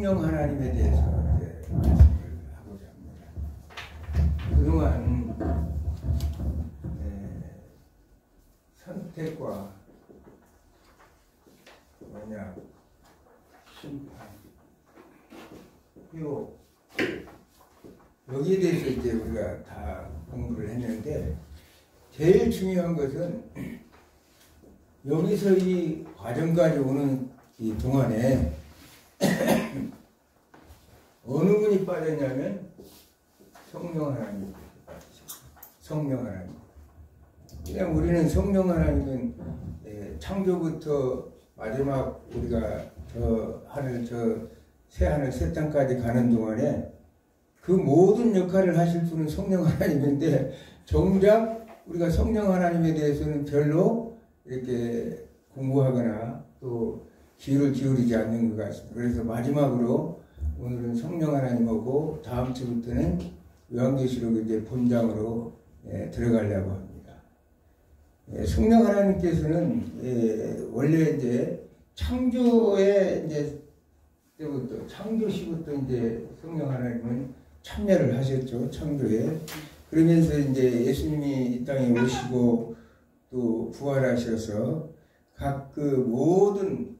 성령 하나님에 대해서 이제 말씀을 하고자 합니다. 그동안 선택과 언약, 심판, 유혹, 여기에 대해서 이제 우리가 다 공부를 했는데, 제일 중요한 것은 여기서 이 과정까지 오는 이 동안에 어느 분이 빠졌냐면 성령 하나님, 성령 하나님. 그냥 우리는 성령 하나님은 창조부터 마지막 우리가 저 하늘, 저 새 하늘 새 땅까지 가는 동안에 그 모든 역할을 하실 분은 성령 하나님인데, 정작 우리가 성령 하나님에 대해서는 별로 이렇게 공부하거나 또 귀를 기울이지 않는 것 같습니다. 그래서 마지막으로 오늘은 성령 하나님하고 다음 주부터는 요한계시록 이제 본장으로 들어가려고 합니다. 성령 하나님께서는 원래 이제 창조의 이제 때부터, 창조시부터 이제 성령 하나님은 참여를 하셨죠, 창조에. 그러면서 이제 예수님이 이 땅에 오시고 또 부활하셔서 각 그 모든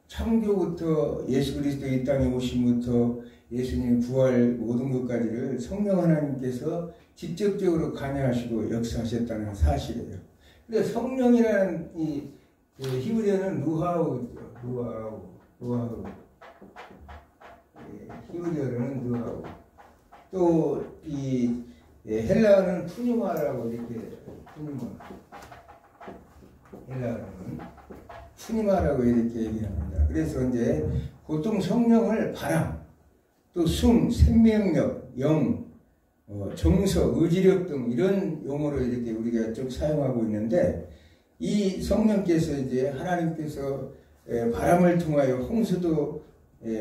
창조부터 예수 그리스도 이 땅에 오심부터 예수님 부활 모든 것까지를 성령 하나님께서 직접적으로 관여하시고 역사하셨다는 사실이에요. 그래서 성령이라는 이 히브리어는 루하우죠. 루하우. 히브리어는 루하우. 또 이 헬라어는 푸니마라고 이렇게, 푸니마. 헬라어는 푸니마라고 이렇게 얘기합니다. 그래서 이제 보통 성령을 바람, 또 숨, 생명력, 영, 정서, 의지력 등 이런 용어로 이렇게 우리가 좀 사용하고 있는데, 이 성령께서 이제 하나님께서 바람을 통하여 홍수도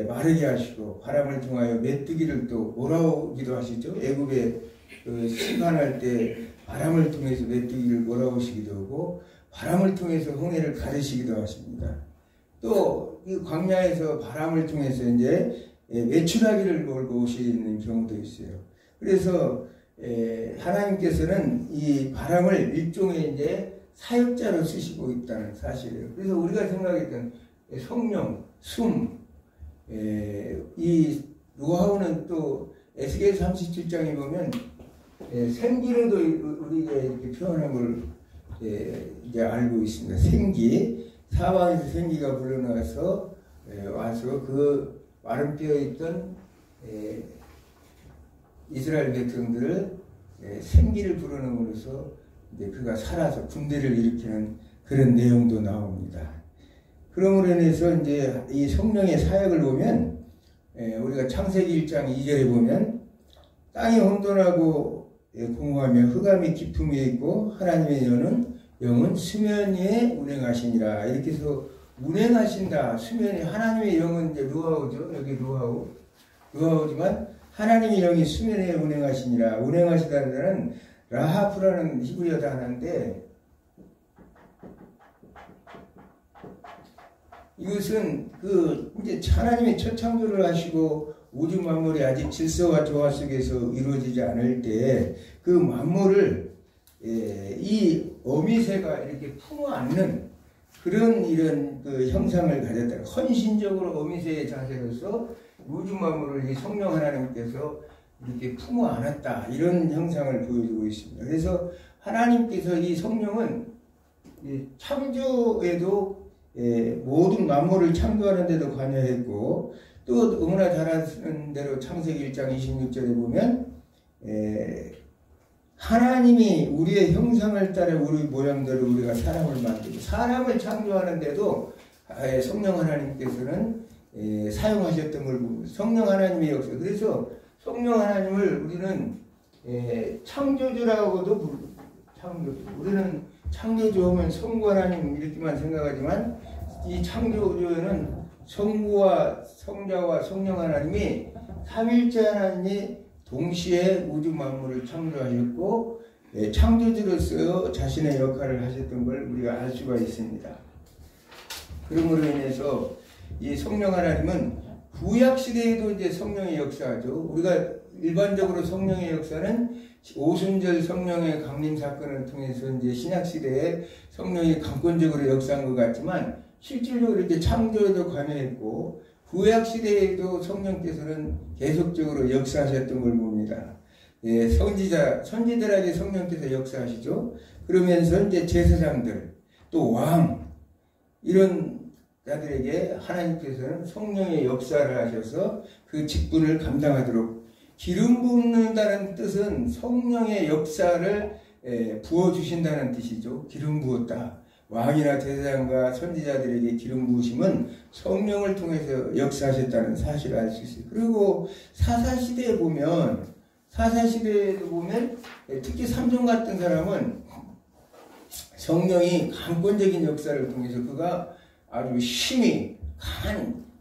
마르게 하시고, 바람을 통하여 메뚜기를 또 몰아오기도 하시죠. 애굽에 심판할 때 바람을 통해서 메뚜기를 몰아오시기도 하고, 바람을 통해서 홍해를 가르시기도 하십니다. 또 이 광야에서 바람을 통해서 이제 메추라기를 몰고 오시는 경우도 있어요. 그래서 하나님께서는 이 바람을 일종의 이제 사역자로 쓰시고 있다는 사실이에요. 그래서 우리가 생각했던 성령, 숨, 이 루하우는 또 에스겔 37장에 보면 생기로도 우리가 이렇게 표현한 걸 이제 알고 있습니다. 생기, 사방에서 생기가 불어나서 와서 그 마른 뼈에 있던 이스라엘 백성들을 생기를 불어넣음으로써 이제 그가 살아서 군대를 일으키는 그런 내용도 나옵니다. 그러므로 인해서 이제 이 성령의 사역을 보면 우리가 창세기 1장 2절에 보면 땅이 혼돈하고 공허하며 흑암이 깊음에 있고 하나님의 영은 수면 위에 운행하시니라. 이렇게 해서 운행하신다. 수면이 하나님의 영은 이제 루하우죠. 여기 루하우지만 하나님의 영이 수면 위에 운행하시니라. 운행하시다는 데는 라하프라는 히브리어 단어인데, 이것은 이제 하나님이 첫 창조를 하시고 우주 만물이 아직 질서와 조화 속에서 이루어지지 않을 때 그 만물을 이 어미새가 이렇게 품어안는 그런 이런 그 형상을 가졌다. 헌신적으로 어미새의 자세로서 우주 만물을 이 성령 하나님께서 이렇게 품어안았다. 이런 형상을 보여주고 있습니다. 그래서 하나님께서 이 성령은 창조에도 모든 만물을 창조하는 데도 관여했고, 또 너무나 잘 아시는 대로 창세기 1장 26절에 보면 하나님이 우리의 형상을 따라 우리 모양대로 우리가 사람을 만들고, 사람을 창조하는데도 성령 하나님께서는 사용하셨던 걸 보고, 성령 하나님의 역사. 그래서 성령 하나님을 우리는 창조주라고도 부르고, 우리는 창조주 하면 성부 하나님 이렇게만 생각하지만, 이 창조주에는 성부와 성자와 성령 하나님이 삼일째 하나님이 동시에 우주 만물을 창조하셨고, 창조주로서 자신의 역할을 하셨던 걸 우리가 알 수가 있습니다. 그러므로 인해서 이 성령 하나님은 구약 시대에도 이제 성령의 역사죠. 우리가 일반적으로 성령의 역사는 오순절 성령의 강림 사건을 통해서 이제 신약 시대에 성령이 강권적으로 역사한 것 같지만 실질적으로 이렇게 창조에도 관여했고 구약 시대에도 성령께서는 계속적으로 역사하셨던 걸 봅니다. 예, 선지들에게 성령께서 역사하시죠. 그러면서 이제 제사장들, 또 왕, 이런 자들에게 하나님께서는 성령의 역사를 하셔서 그 직분을 감당하도록, 기름 붓는다는 뜻은 성령의 역사를 부어주신다는 뜻이죠. 기름 부었다. 왕이나 제사장과 선지자들에게 기름 부으심은 성령을 통해서 역사하셨다는 사실을 알 수 있어요. 그리고 사사시대에도 보면 특히 삼손 같은 사람은 성령이 강권적인 역사를 통해서 그가 아주 힘이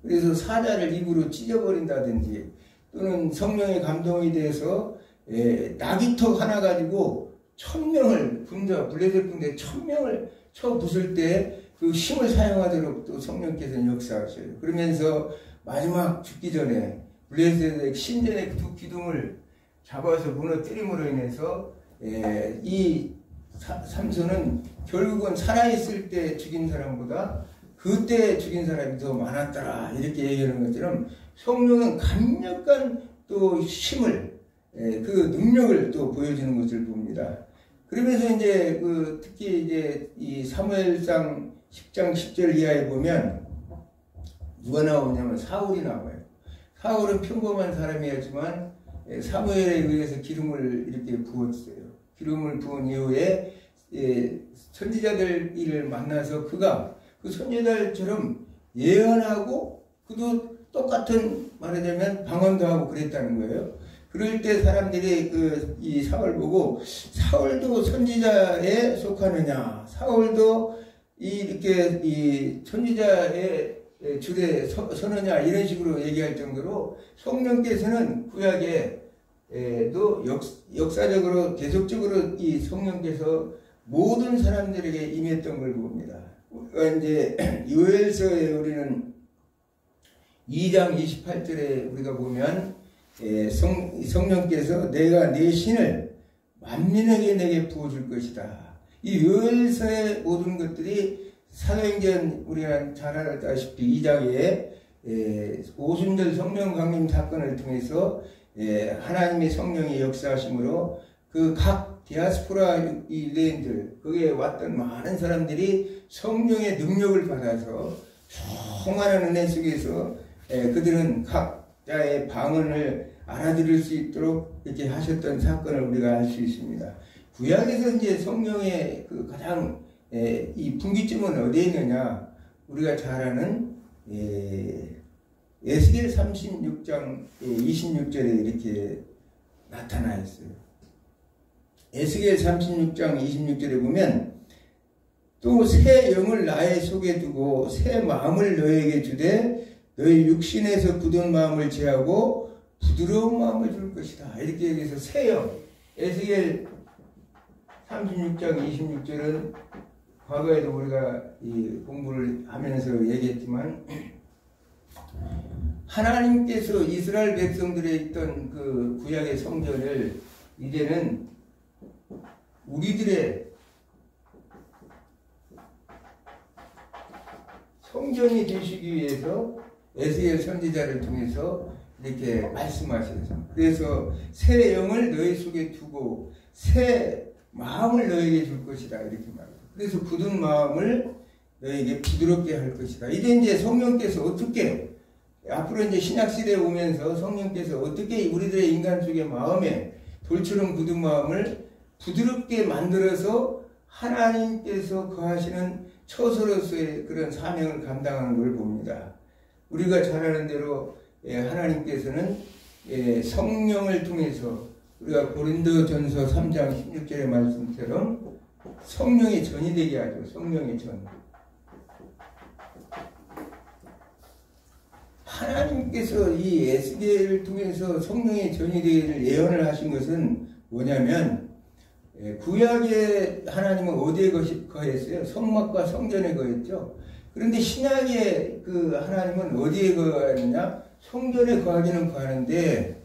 그래서 사자를 입으로 찢어버린다든지, 또는 성령의 감동에 대해서 나귀턱 하나 가지고 1000명을 블레셋 군대 1000명을 쳐 부술 때 그 힘을 사용하도록 또 성령께서는 역사하셔요. 그러면서 마지막 죽기 전에 블레셋의 신전의 두 기둥을 잡아서 무너뜨림으로 인해서 이 삼손은 결국은 살아있을 때 죽인 사람보다 그때 죽인 사람이 더 많았더라, 이렇게 얘기하는 것처럼 성령은 강력한 또 힘을, 그 능력을 또 보여주는 것을 봅니다. 그러면서 이제 특히 이제 이 사무엘상 10장 10절 이하에 보면 누가 나오냐면 사울이 나와요. 사울은 평범한 사람이었지만 사무엘에 의해서 기름을 이렇게 부었어요. 기름을 부은 이후에 선지자들을 만나서 그가 그 선지자들처럼 예언하고, 그도 똑같은, 말하자면 방언도 하고 그랬다는 거예요. 그럴 때 사람들이 이 사울 보고, 사울도 선지자에 속하느냐, 사울도 이렇게 이 선지자의 줄에 서느냐, 이런 식으로 얘기할 정도로 성령께서는 구약에도 역사적으로 계속적으로 이 성령께서 모든 사람들에게 임했던 걸 봅니다. 이제 요엘서에 우리는 2장 28절에 우리가 보면 성령께서 내가 내 신을 만민에게 내게 부어줄 것이다. 이 요엘서의 모든 것들이 사도행전 우리가 잘 알다시피 2장에 오순절 성령 강림 사건을 통해서 하나님의 성령의 역사하심으로 그 각 디아스포라 유대인들, 거기에 왔던 많은 사람들이 성령의 능력을 받아서 충만한 은혜 속에서 그들은 각자의 방언을 알아들을 수 있도록 이렇게 하셨던 사건을 우리가 알 수 있습니다. 구약에서 이제 성령의 그 가장 이 분기점은 어디에 있느냐, 우리가 잘 아는 에스겔 36장 26절에 이렇게 나타나 있어요. 에스겔 36장 26절에 보면 또 새 영을 나의 속에 두고 새 마음을 너에게 주되 너희 육신에서 굳은 마음을 제하고 부드러운 마음을 줄 것이다. 이렇게 얘기해서 새 영, 에스겔 36장 26절은 과거에도 우리가 이 공부를 하면서 얘기했지만, 하나님께서 이스라엘 백성들에 있던 그 구약의 성전을 이제는 우리들의 성전이 되시기 위해서 에스겔 선지자를 통해서 이렇게 말씀하셔서, 그래서 새 영을 너희 속에 두고 새 마음을 너에게 줄 것이다, 이렇게 말해요. 그래서 굳은 마음을 너에게 부드럽게 할 것이다. 이제 성령께서 어떻게, 앞으로 이제 신약시대에 오면서 성령께서 어떻게 우리들의 인간 속의 마음에 돌처럼 굳은 마음을 부드럽게 만들어서 하나님께서 거하시는 처소로서의 그런 사명을 감당하는 걸 봅니다. 우리가 잘 아는 대로 하나님께서는 성령을 통해서, 우리가 고린도전서 3장 16절의 말씀처럼 성령의 전이 되게 하죠. 성령의 전. 하나님께서 이 에스겔을 통해서 성령의 전이 되기를 예언을 하신 것은 뭐냐면, 구약의 하나님은 어디에 거했어요? 성막과 성전에 거했죠. 그런데 신약의 그 하나님은 어디에 거하느냐? 성전에 거하기는 거하는데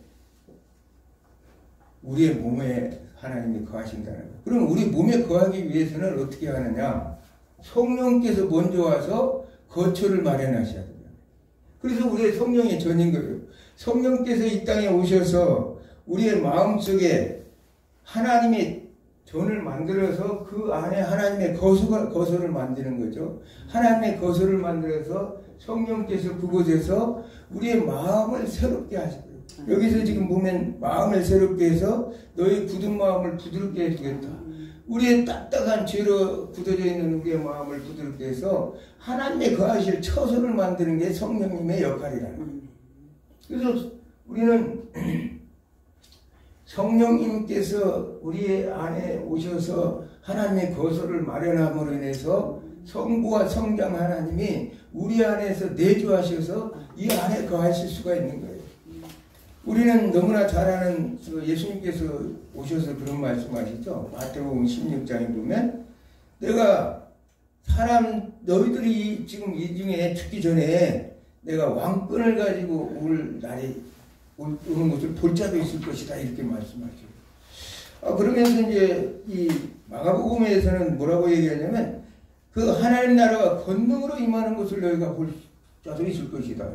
우리의 몸에 하나님이 거하신다는 거예요. 그럼 우리 몸에 거하기 위해서는 어떻게 하느냐? 성령께서 먼저 와서 거처를 마련하셔야 돼요. 그래서 우리의 성령의 전인 거예요. 성령께서 이 땅에 오셔서 우리의 마음속에 하나님의 전을 만들어서 그 안에 하나님의 거처를 만드는 거죠. 하나님의 거처를 만들어서 성령께서 그곳에서 우리의 마음을 새롭게 하시고요. 여기서 지금 보면 마음을 새롭게 해서 너희 굳은 마음을 부드럽게 해주겠다. 우리의 딱딱한 죄로 굳어져 있는 우리의 마음을 부드럽게 해서 하나님의 거하실 처소를 만드는 게 성령님의 역할이라는 거예요. 그래서 우리는 성령님께서 우리 안에 오셔서 하나님의 거처를 마련함으로 인해서 성부와 성장 하나님이 우리 안에서 내주하셔서 이 안에 거하실 수가 있는 거예요. 우리는 너무나 잘 아는 예수님께서 오셔서 그런 말씀하시죠. 마태복음 16장에 보면 내가 너희들이 지금 이 중에 죽기 전에 내가 왕권을 가지고 올 날이 오는 것을 볼 자도 있을 것이다 이렇게 말씀하죠. 그러면서 이제 이 마가복음에서는 뭐라고 얘기하냐면 그 하나님 나라가 권능으로 임하는 것을 너희가 볼 자도 있을 것이다.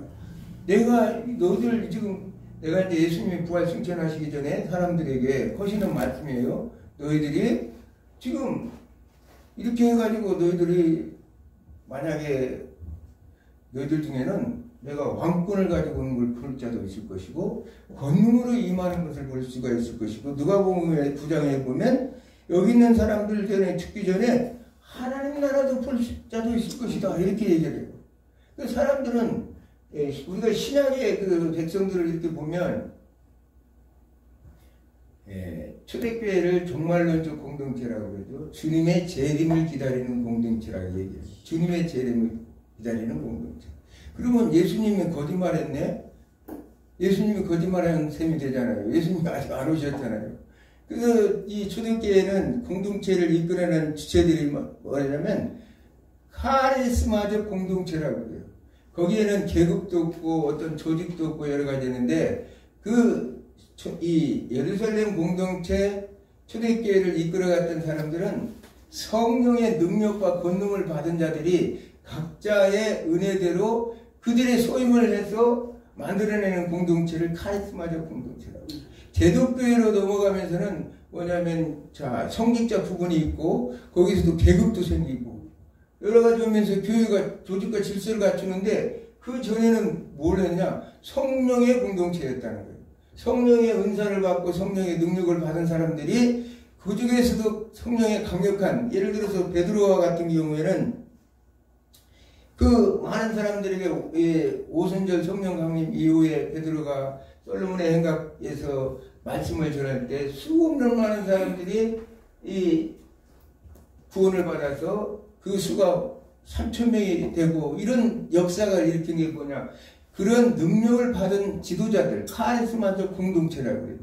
너희들 지금 내가 이제 예수님이 부활 승천하시기 전에 사람들에게 하시는 말씀이에요. 너희들이 지금 이렇게 해가지고 너희들이 만약에 너희들 중에는 내가 왕권을 가지고 오는 걸 볼 자도 있을 것이고 권능으로 임하는 것을 볼 수가 있을 것이고 누가복음 9장에 보면 여기 있는 사람들 전에 죽기 전에 하나님 나라도 볼 자도 있을 것이다 이렇게 얘기를 해요. 그 사람들은 우리가 신약의 그 백성들을 이렇게 보면 초대교회를 종말론적 공동체라고 그러죠. 주님의 재림을 기다리는 공동체라고 얘기해요. 주님의 재림을 기다리는 공동체. 그러면 예수님이 거짓말했네? 예수님이 거짓말하는 셈이 되잖아요. 예수님이 아직 안 오셨잖아요. 그래서 이 초대교회는 공동체를 이끌어내는 주체들이 뭐냐면 카리스마적 공동체라고 그래요. 거기에는 계급도 없고 어떤 조직도 없고 여러 가지 있는데 이 예루살렘 공동체 초대교회를 이끌어갔던 사람들은 성령의 능력과 권능을 받은 자들이 각자의 은혜대로 그들의 소임을 해서 만들어내는 공동체를 카리스마적 공동체라고. 제독교회로 넘어가면서는 뭐냐면 성직자 부분이 있고 거기서도 계급도 생기고 여러 가지 오면서 교회가 조직과 질서를 갖추는데 그 전에는 뭘 했냐? 성령의 공동체였다는 거예요. 성령의 은사를 받고 성령의 능력을 받은 사람들이 그 중에서도 성령의 강력한 예를 들어서 베드로와 같은 경우에는 그 많은 사람들에게 오순절 성령 강림 이후에 베드로가 솔로몬의 행각에서 말씀을 전할 때 수없는 많은 사람들이 이 구원을 받아서 그 수가 3,000명이 되고 이런 역사가 일으킨 게 뭐냐. 그런 능력을 받은 지도자들, 카리스마적 공동체라고 해요.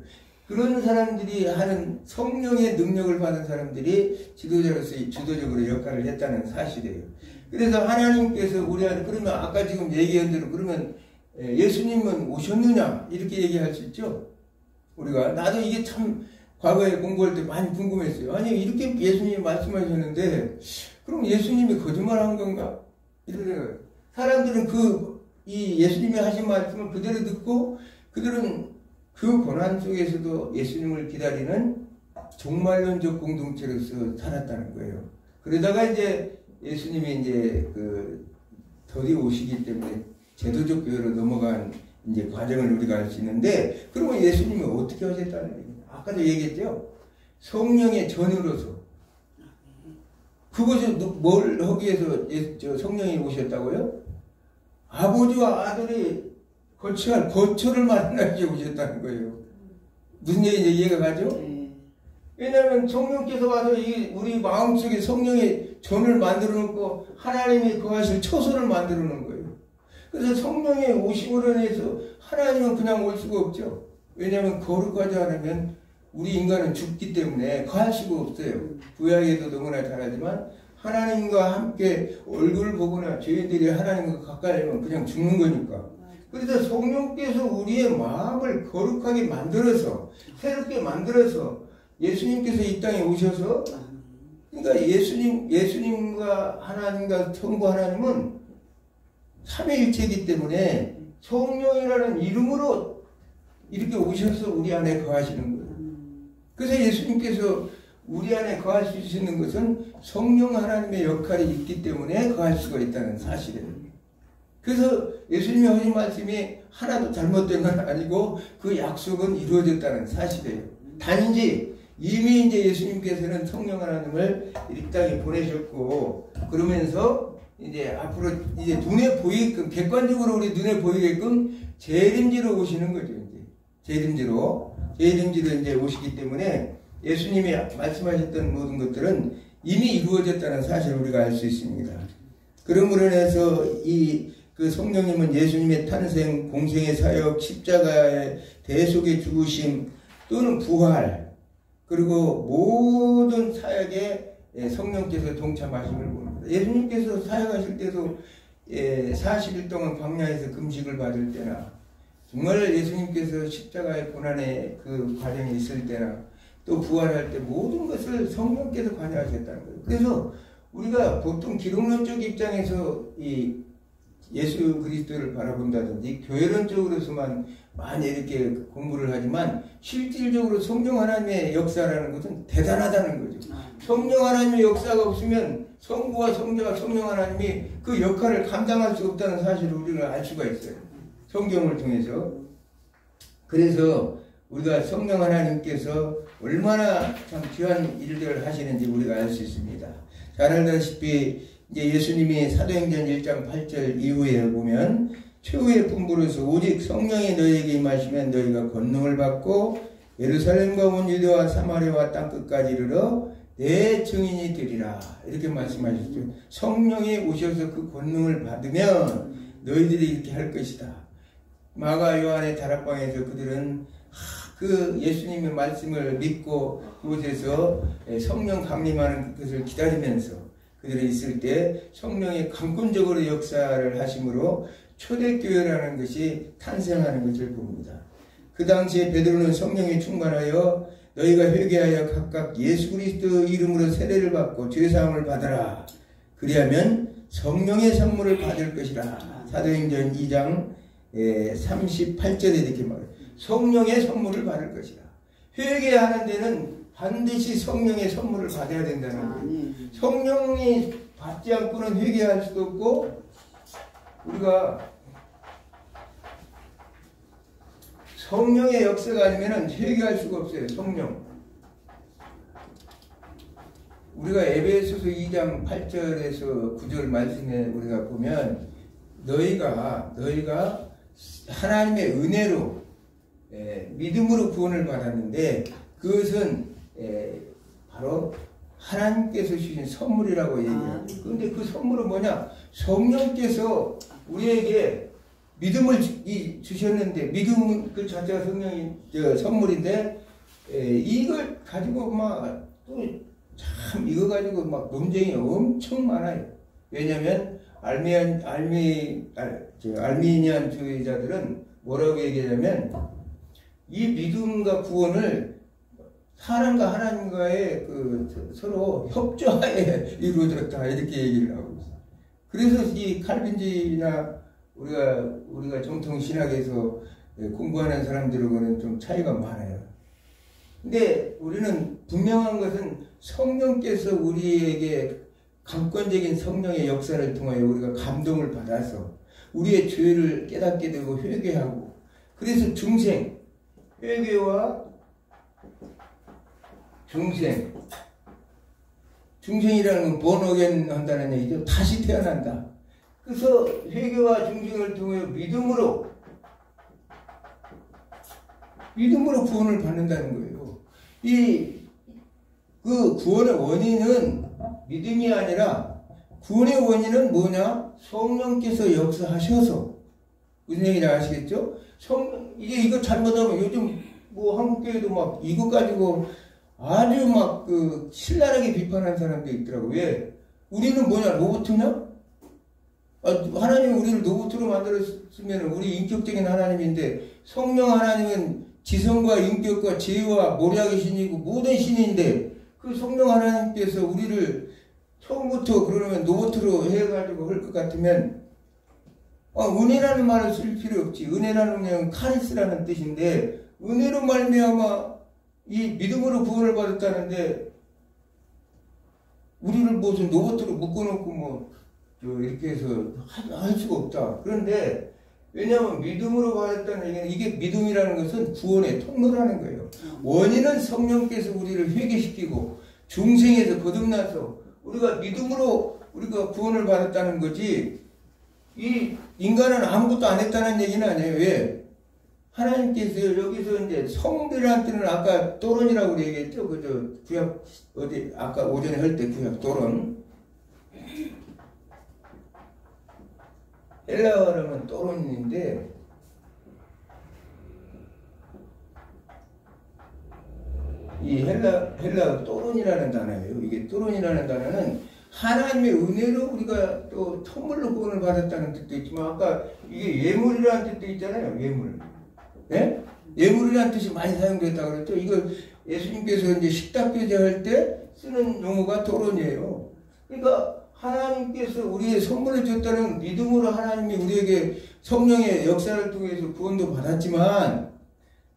그런 사람들이 하는 성령의 능력을 받은 사람들이 지도자로서 주도적으로 역할을 했다는 사실이에요. 그래서 하나님께서 우리한테 그러면 아까 지금 얘기한 대로 그러면 예수님은 오셨느냐 이렇게 얘기할 수 있죠. 우리가 나도 이게 참 과거에 공부할 때 많이 궁금했어요. 아니 이렇게 예수님이 말씀하셨는데 그럼 예수님이 거짓말한 건가? 이런 생각. 사람들은 이 예수님이 하신 말씀을 그대로 듣고 그들은 그 고난 속에서도 예수님을 기다리는 종말론적 공동체로서 살았다는 거예요. 그러다가 이제 예수님이 이제 더디 오시기 때문에 제도적 교회로 넘어간 이제 과정을 우리가 알 수 있는데 그러면 예수님이 어떻게 하셨다는 얘기예요? 아까도 얘기했죠. 성령의 전으로서. 그것을 뭘 하기 위해서 성령이 오셨다고요? 아버지와 아들이 거처할 거처를 마련하기 위해 오셨다는 거예요. 무슨 얘기인지 이해가 가죠? 왜냐하면 성령께서 와서 우리 마음속에 성령의 전을 만들어 놓고 하나님이 거하실 처소를 만들어 놓은 거예요. 그래서 성령의 오심으로 인해서 하나님은 그냥 올 수가 없죠. 왜냐하면 거룩하지 않으면 우리 인간은 죽기 때문에 거할 수가 없어요. 구약에도 너무나 잘하지만 하나님과 함께 얼굴을 보거나 저희들이 하나님과 가까이 하면 그냥 죽는 거니까. 그래서 성령께서 우리의 마음을 거룩하게 만들어서 새롭게 만들어서 예수님께서 이 땅에 오셔서 그러니까 예수님과 하나님과 성부 하나님은 삼위일체이기 때문에 성령이라는 이름으로 이렇게 오셔서 우리 안에 거하시는 거예요. 그래서 예수님께서 우리 안에 거할 수 있는 것은 성령 하나님의 역할이 있기 때문에 거할 수가 있다는 사실이에요. 그래서 예수님이 하신 말씀이 하나도 잘못된 건 아니고 그 약속은 이루어졌다는 사실이에요. 단지 이미 이제 예수님께서는 성령 하나님을 이 땅에 보내셨고 그러면서 이제 앞으로 이제 눈에 보이게끔 객관적으로 우리 눈에 보이게끔 재림지로 오시는 거죠. 이제 재림지로 이제 오시기 때문에 예수님이 말씀하셨던 모든 것들은 이미 이루어졌다는 사실을 우리가 알 수 있습니다. 그러므로 인해서 그 성령님은 예수님의 탄생, 공생의 사역, 십자가의 대속의 죽으심 또는 부활 그리고 모든 사역에 성령께서 동참하심을 봅니다. 예수님께서 사역하실 때도 40일 동안 광야에서 금식을 받을 때나 정말 예수님께서 십자가의 고난의 그 과정에 있을 때나 또 부활할 때 모든 것을 성령께서 관여하셨다는 거예요. 그래서 우리가 보통 기독론적 입장에서 이 예수 그리스도를 바라본다든지 교회론적으로서만 많이 이렇게 공부를 하지만 실질적으로 성령 하나님의 역사라는 것은 대단하다는 거죠. 성령 하나님의 역사가 없으면 성부와 성자와 성령 하나님이 그 역할을 감당할 수 없다는 사실을 우리가 알 수가 있어요. 성경을 통해서. 그래서 우리가 성령 하나님께서 얼마나 참 귀한 일들을 하시는지 우리가 알 수 있습니다. 잘 알다시피 이제 예수님이 사도행전 1장 8절 이후에 보면 최후의 분부로서 오직 성령이 너희에게 임하시면 너희가 권능을 받고 예루살렘과 온 유대와 사마리아와 땅끝까지 이르러 내 증인이 되리라 이렇게 말씀하셨죠. 성령이 오셔서 그 권능을 받으면 너희들이 이렇게 할 것이다. 마가 요한의 다락방에서 그들은 그 예수님의 말씀을 믿고 그곳에서 성령 강림하는 것을 기다리면서 그들이 있을 때 성령이 강권적으로 역사를 하심으로 초대교회라는 것이 탄생하는 것을 봅니다. 그 당시에 베드로는 성령이 충만하여 너희가 회개하여 각각 예수 그리스도 이름으로 세례를 받고 죄사함을 받으라. 그리하면 성령의 선물을 받을 것이라. 사도행전 2장 38절에 이렇게 말해요. 성령의 선물을 받을 것이라. 회개하는 데는 반드시 성령의 선물을 받아야 된다는 거예요. 성령이 받지 않고는 회개할 수도 없고 우리가 성령의 역사가 아니면 회개할 수가 없어요. 성령. 우리가 에베소서 2장 8절에서 9절 말씀에 우리가 보면 너희가 하나님의 은혜로 믿음으로 구원을 받았는데 그것은 바로 하나님께서 주신 선물이라고 얘기해요. 그런데 그 선물은 뭐냐? 성령께서 우리에게 믿음을 주셨는데 믿음 그 자체가 성령이 선물인데 이걸 가지고 막 또 참 이거 가지고 막 논쟁이 엄청 많아요. 왜냐하면 알미니안주의자들은 뭐라고 얘기하냐면 이 믿음과 구원을 사람과 하나님과의 그 서로 협조하에 이루어졌다 이렇게 얘기를 하고 있어요. 그래서 이 칼빈주의나 우리가 정통 신학에서 공부하는 사람들하고는 좀 차이가 많아요. 근데 우리는 분명한 것은 성령께서 우리에게 강권적인 성령의 역사를 통하여 우리가 감동을 받아서 우리의 죄를 깨닫게 되고 회개하고 그래서 중생, 회개와 중생이라는 건 본어겐 한다는 얘기죠. 다시 태어난다. 그래서 회개와 중생을 통해 믿음으로 구원을 받는다는 거예요. 그 구원의 원인은 믿음이 아니라 구원의 원인은 뭐냐? 성령께서 역사하셔서 무슨 얘기인지 아시겠죠? 이거 잘못하면 요즘 뭐 한국교회도 막 이거 가지고 아주 막 그 신랄하게 비판하는 사람도 있더라고요. 왜? 우리는 뭐냐? 로봇이냐? 하나님이 우리를 로봇으로 만들었으면 우리 인격적인 하나님인데 성령 하나님은 지성과 인격과 지혜와 모략의 신이고 모든 신인데 그 성령 하나님께서 우리를 처음부터 그러면 로봇으로 해가지고 할 것 같으면 은혜라는 말을 쓸 필요 없지. 은혜라는 건 카리스라는 뜻인데 은혜로 말미암아 이 믿음으로 구원을 받았다는데 우리를 무슨 로봇으로 묶어놓고 이렇게 해서 할 수가 없다. 그런데 왜냐하면 믿음으로 받았다는 얘기는 이게 믿음이라는 것은 구원의 통로라는 거예요. 원인은 성령께서 우리를 회개시키고 중생에서 거듭나서 우리가 믿음으로 우리가 구원을 받았다는 거지 이 인간은 아무것도 안 했다는 얘기는 아니에요. 왜? 하나님께서 여기서 이제 성들한테는 아까 또론이라고 얘기했죠. 그저 구약 어디 아까 오전에 할 때 구약 또론 헬라어로는 또론인데 이 헬라어 또론이라는 단어예요. 이게 또론이라는 단어는 하나님의 은혜로 우리가 또 선물로 구원을 받았다는 뜻도 있지만 아까 이게 예물이라는 뜻도 있잖아요. 예물. 네? 예물이라는 뜻이 많이 사용됐다고 그랬죠. 이거 예수님께서 이제 식탁교제할 때 쓰는 용어가 토론이에요. 그러니까 하나님께서 우리의 선물을 줬다는 믿음으로 하나님이 우리에게 성령의 역사를 통해서 구원도 받았지만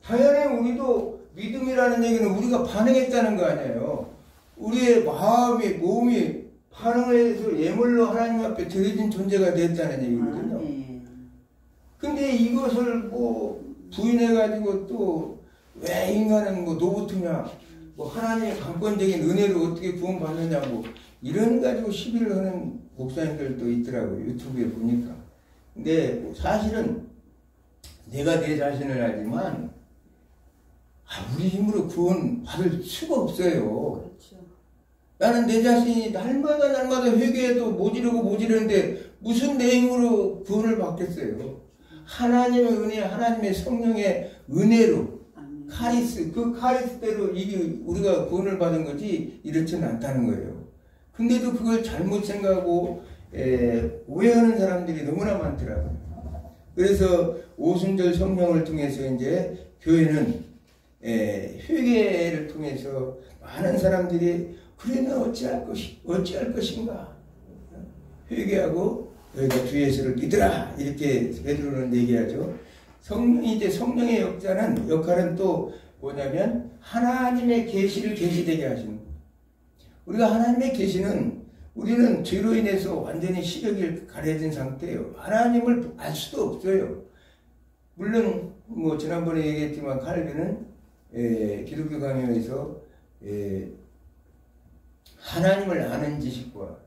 당연히 우리도 믿음이라는 얘기는 우리가 반응했다는 거 아니에요. 우리의 마음이 몸이 반응을 해서 예물로 하나님 앞에 드려진 존재가 됐다는 얘기거든요. 근데 이것을 부인해가지고 또 왜 인간은 로봇이냐, 하나님의 강권적인 은혜로 어떻게 구원받느냐고 이런 가지고 시비를 하는 목사님들도 있더라고요. 유튜브에 보니까. 근데 사실은 내가 내 자신을 알지만 우리 힘으로 구원 받을 수가 없어요. 그렇죠. 나는 내 자신이 날마다 회개해도 모지르는데 무슨 내 힘으로 구원을 받겠어요. 하나님의 은혜, 하나님의 성령의 은혜로 카리스, 그 카리스대로 이게 우리가 구원을 받은 거지 이렇지는 않다는 거예요. 근데도 그걸 잘못 생각하고 오해하는 사람들이 너무나 많더라고요. 그래서 오순절 성령을 통해서 이제 교회는 회개를 통해서 많은 사람들이 그러면 어찌할 것인가 회개하고 너희가 주 예수를 믿으라 이렇게 베드로는 얘기하죠. 성령의 역할은 또 뭐냐면 하나님의 계시를 계시되게 하시는 거예요. 우리가 하나님의 계시는 우리는 죄로 인해서 완전히 시력이 가려진 상태예요. 하나님을 알 수도 없어요. 물론 지난번에 얘기했지만 칼빈은 기독교 강요에서 하나님을 아는 지식과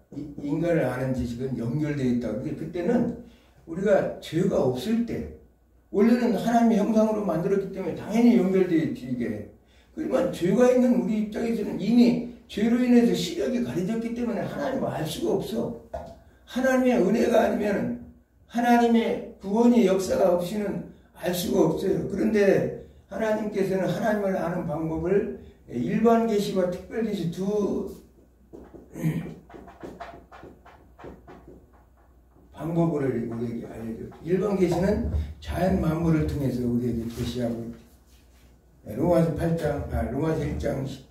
인간을 아는 지식은 연결되어 있다고. 근데 그때는 우리가 죄가 없을 때 원래는 하나님의 형상으로 만들었기 때문에 당연히 연결되어 있지 이게. 그렇지만 죄가 있는 우리 입장에서는 이미 죄로 인해서 시력이 가려졌기 때문에 하나님을 알 수가 없어. 하나님의 은혜가 아니면 하나님의 구원의 역사가 없이는 알 수가 없어요. 그런데 하나님께서는 하나님을 아는 방법을 일반 계시와 특별 계시 두 방법을 우리에게 알려줬죠. 일반 계시는 자연 만물을 통해서 우리에게 계시하고 있죠. 로마서 1장에서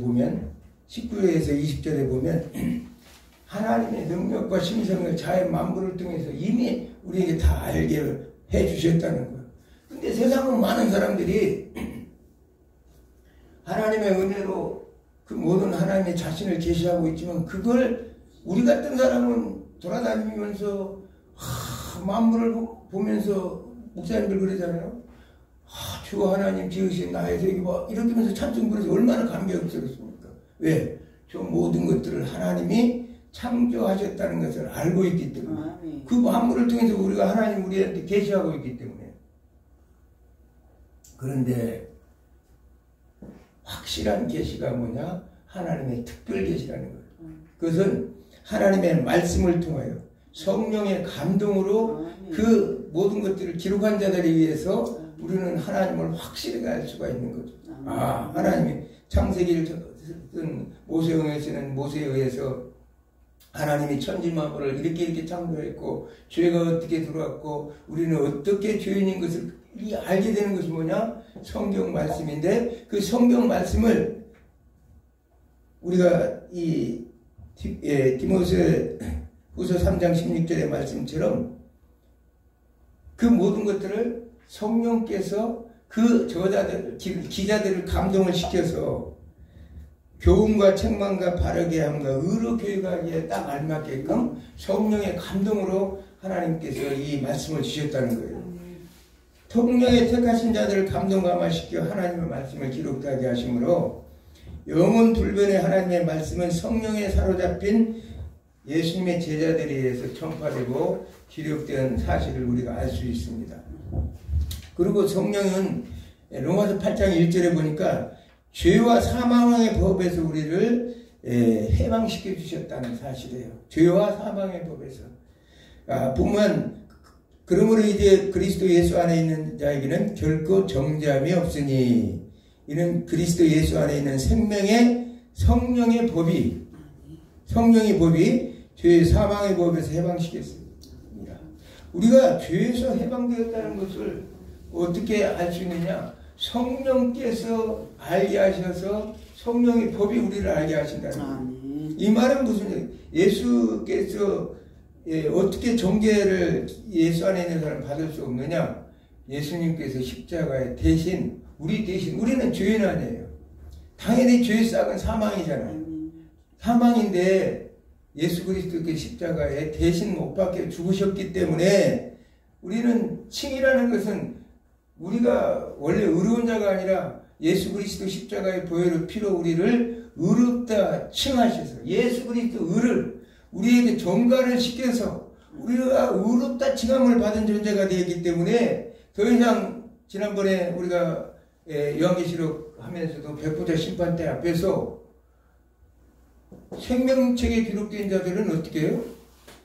보면 19절에서 20절에 보면 하나님의 능력과 심성을 자연 만물을 통해서 이미 우리에게 다 알게 해주셨다는 거예요. 근데 세상은 많은 사람들이 하나님의 은혜로 그 모든 하나님의 자신을 계시하고 있지만 그걸 우리 같은 사람은 돌아다니면서 만물을 보면서 목사님들 그러잖아요. 주 하나님 지으신 나의 세계 봐 이렇게 하면서 찬송 부르면서 얼마나 감격스럽습니까? 왜? 저 모든 것들을 하나님이 창조하셨다는 것을 알고 있기 때문에 그 만물을 통해서 우리가 하나님 우리한테 계시하고 있기 때문에. 그런데 확실한 계시가 뭐냐? 하나님의 특별 계시라는 거예요. 그것은 하나님의 말씀을 통하여 성령의 감동으로 그 모든 것들을 기록한 자들에 의해서 우리는 하나님을 확실히 알 수가 있는 거죠. 하나님이 창세기를 쓴 모세영에서는 모세에 의해서 하나님이 천지만물을 이렇게 창조했고 죄가 어떻게 들어왔고 우리는 어떻게 죄인인 것을 알게 되는 것이 뭐냐? 성경 말씀인데 그 성경 말씀을 우리가 이 디모데 후서 3장 16절의 말씀처럼 그 모든 것들을 성령께서 그 저자들, 기자들을 감동을 시켜서 교훈과 책망과 바르게 함과 의로 교육하기에 딱 알맞게끔 성령의 감동으로 하나님께서 이 말씀을 주셨다는 거예요. 성령의 택하신 자들을 감동 감화시켜 하나님의 말씀을 기록하게 하시므로 영혼 불변의 하나님의 말씀은 성령에 사로잡힌 예수님의 제자들에 의해서 전파되고 기록된 사실을 우리가 알 수 있습니다. 그리고 성령은 로마서 8장 1절에 보니까 죄와 사망의 법에서 우리를 해방시켜 주셨다는 사실이에요. 죄와 사망의 법에서. 보면 그러므로 이제 그리스도 예수 안에 있는 자에게는 결코 정죄함이 없으니 이는 그리스도 예수 안에 있는 성령의 법이 죄의 사망의 법에서 해방시켰습니다. 우리가 죄에서 해방되었다는 것을 어떻게 알 수 있느냐? 성령께서 알게 하셔서 성령의 법이 우리를 알게 하신다는 거예요. 이 말은 무슨 얘기예요? 예수께서 어떻게 정죄를 예수 안에 있는 사람 받을 수 없느냐? 예수님께서 십자가에 대신 우리는 죄인 아니에요. 당연히 죄의 싹은 사망이잖아요. 사망인데 예수 그리스도께 십자가에 대신 못 박혀 죽으셨기 때문에 우리는 칭이라는 것은 우리가 원래 의로운 자가 아니라 예수 그리스도 십자가의 보혈의 피로 우리를 의롭다 칭하셔서 예수 그리스도 의를 우리에게 전가를 시켜서 우리가 의롭다 칭함을 받은 존재가 되었기 때문에 더 이상 지난번에 우리가 요한계시록 하면서도 백부자 심판대 앞에서 생명책에 기록된 자들은 어떻게 해요?